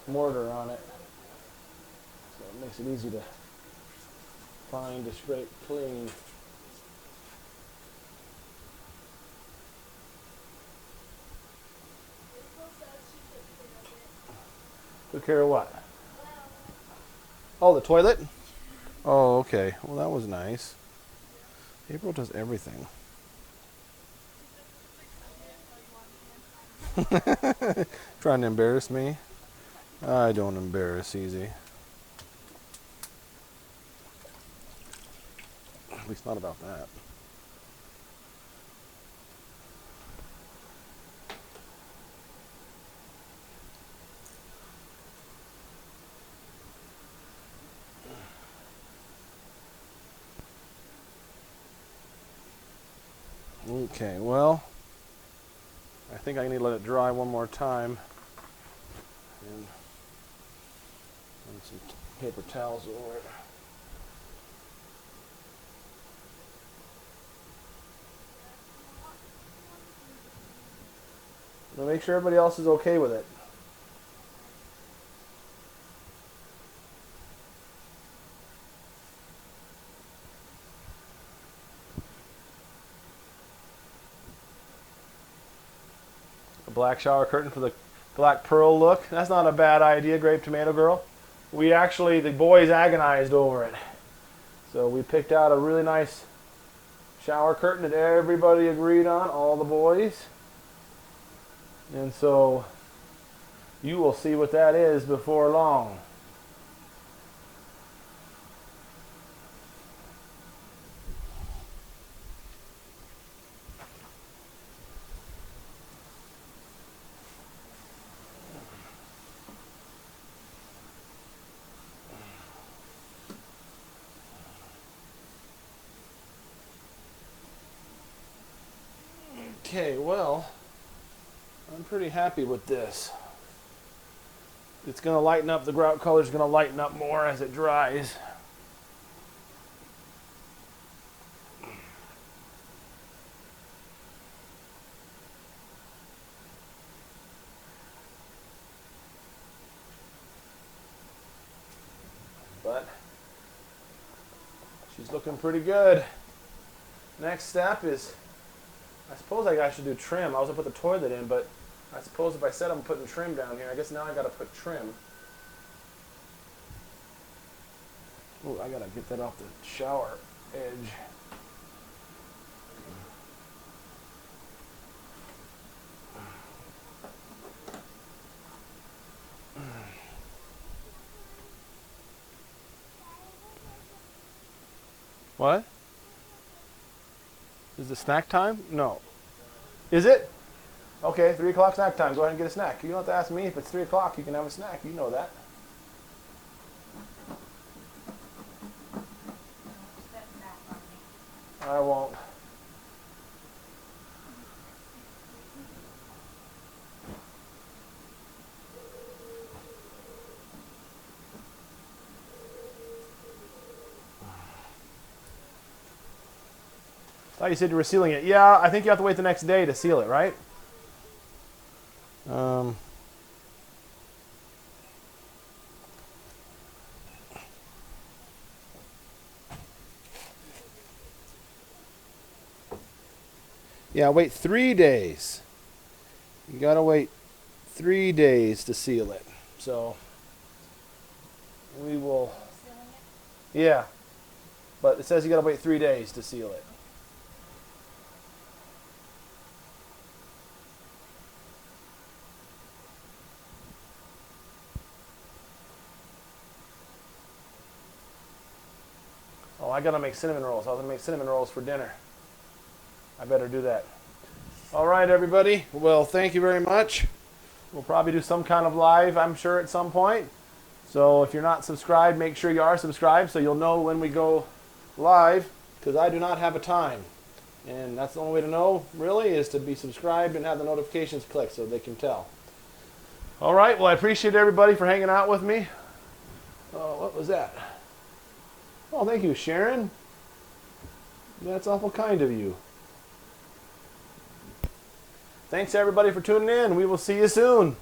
mortar on it, so it makes it easy to find, to scrape clean. Took care of what? Oh, the toilet? Oh, okay. Well, that was nice. April does everything. Trying to embarrass me? I don't embarrass easy. At least not about that. Okay, well, I think I need to let it dry one more time. And some paper towels over it. I'll make sure everybody else is okay with it. A black shower curtain for the black pearl look. That's not a bad idea, Grape Tomato Girl. We actually, the boys agonized over it. So we picked out a really nice shower curtain that everybody agreed on, all the boys. And so you will see what that is before long. Okay, well, I'm pretty happy with this. It's going to lighten up, the grout color is going to lighten up more as it dries. But she's looking pretty good. Next step is, I suppose I should do trim. I was going to put the toilet in, but I suppose if I said I'm putting trim down here, I guess now I got to put trim. Oh, I got to get that off the shower edge. What? Is it snack time? No. Is it? Okay, 3 o'clock snack time. Go ahead and get a snack. You don't have to ask me. If it's 3 o'clock, you can have a snack. You know that. I won't. thought you said you were sealing it. Yeah, I think you have to wait the next day to seal it, right? Yeah, wait 3 days. You gotta wait 3 days to seal it. So we will. Yeah, but it says you gotta wait 3 days to seal it. Oh, I gotta make cinnamon rolls. I was gonna make cinnamon rolls for dinner. I better do that. All right, everybody. Well, thank you very much. We'll probably do some kind of live, I'm sure, at some point. So if you're not subscribed, make sure you are subscribed so you'll know when we go live, because I do not have a time. And that's the only way to know, really, is to be subscribed and have the notifications clicked so they can tell. All right. Well, I appreciate everybody for hanging out with me. Oh, what was that? Oh, thank you, Sharon. That's awful kind of you. Thanks, everybody, for tuning in. We will see you soon.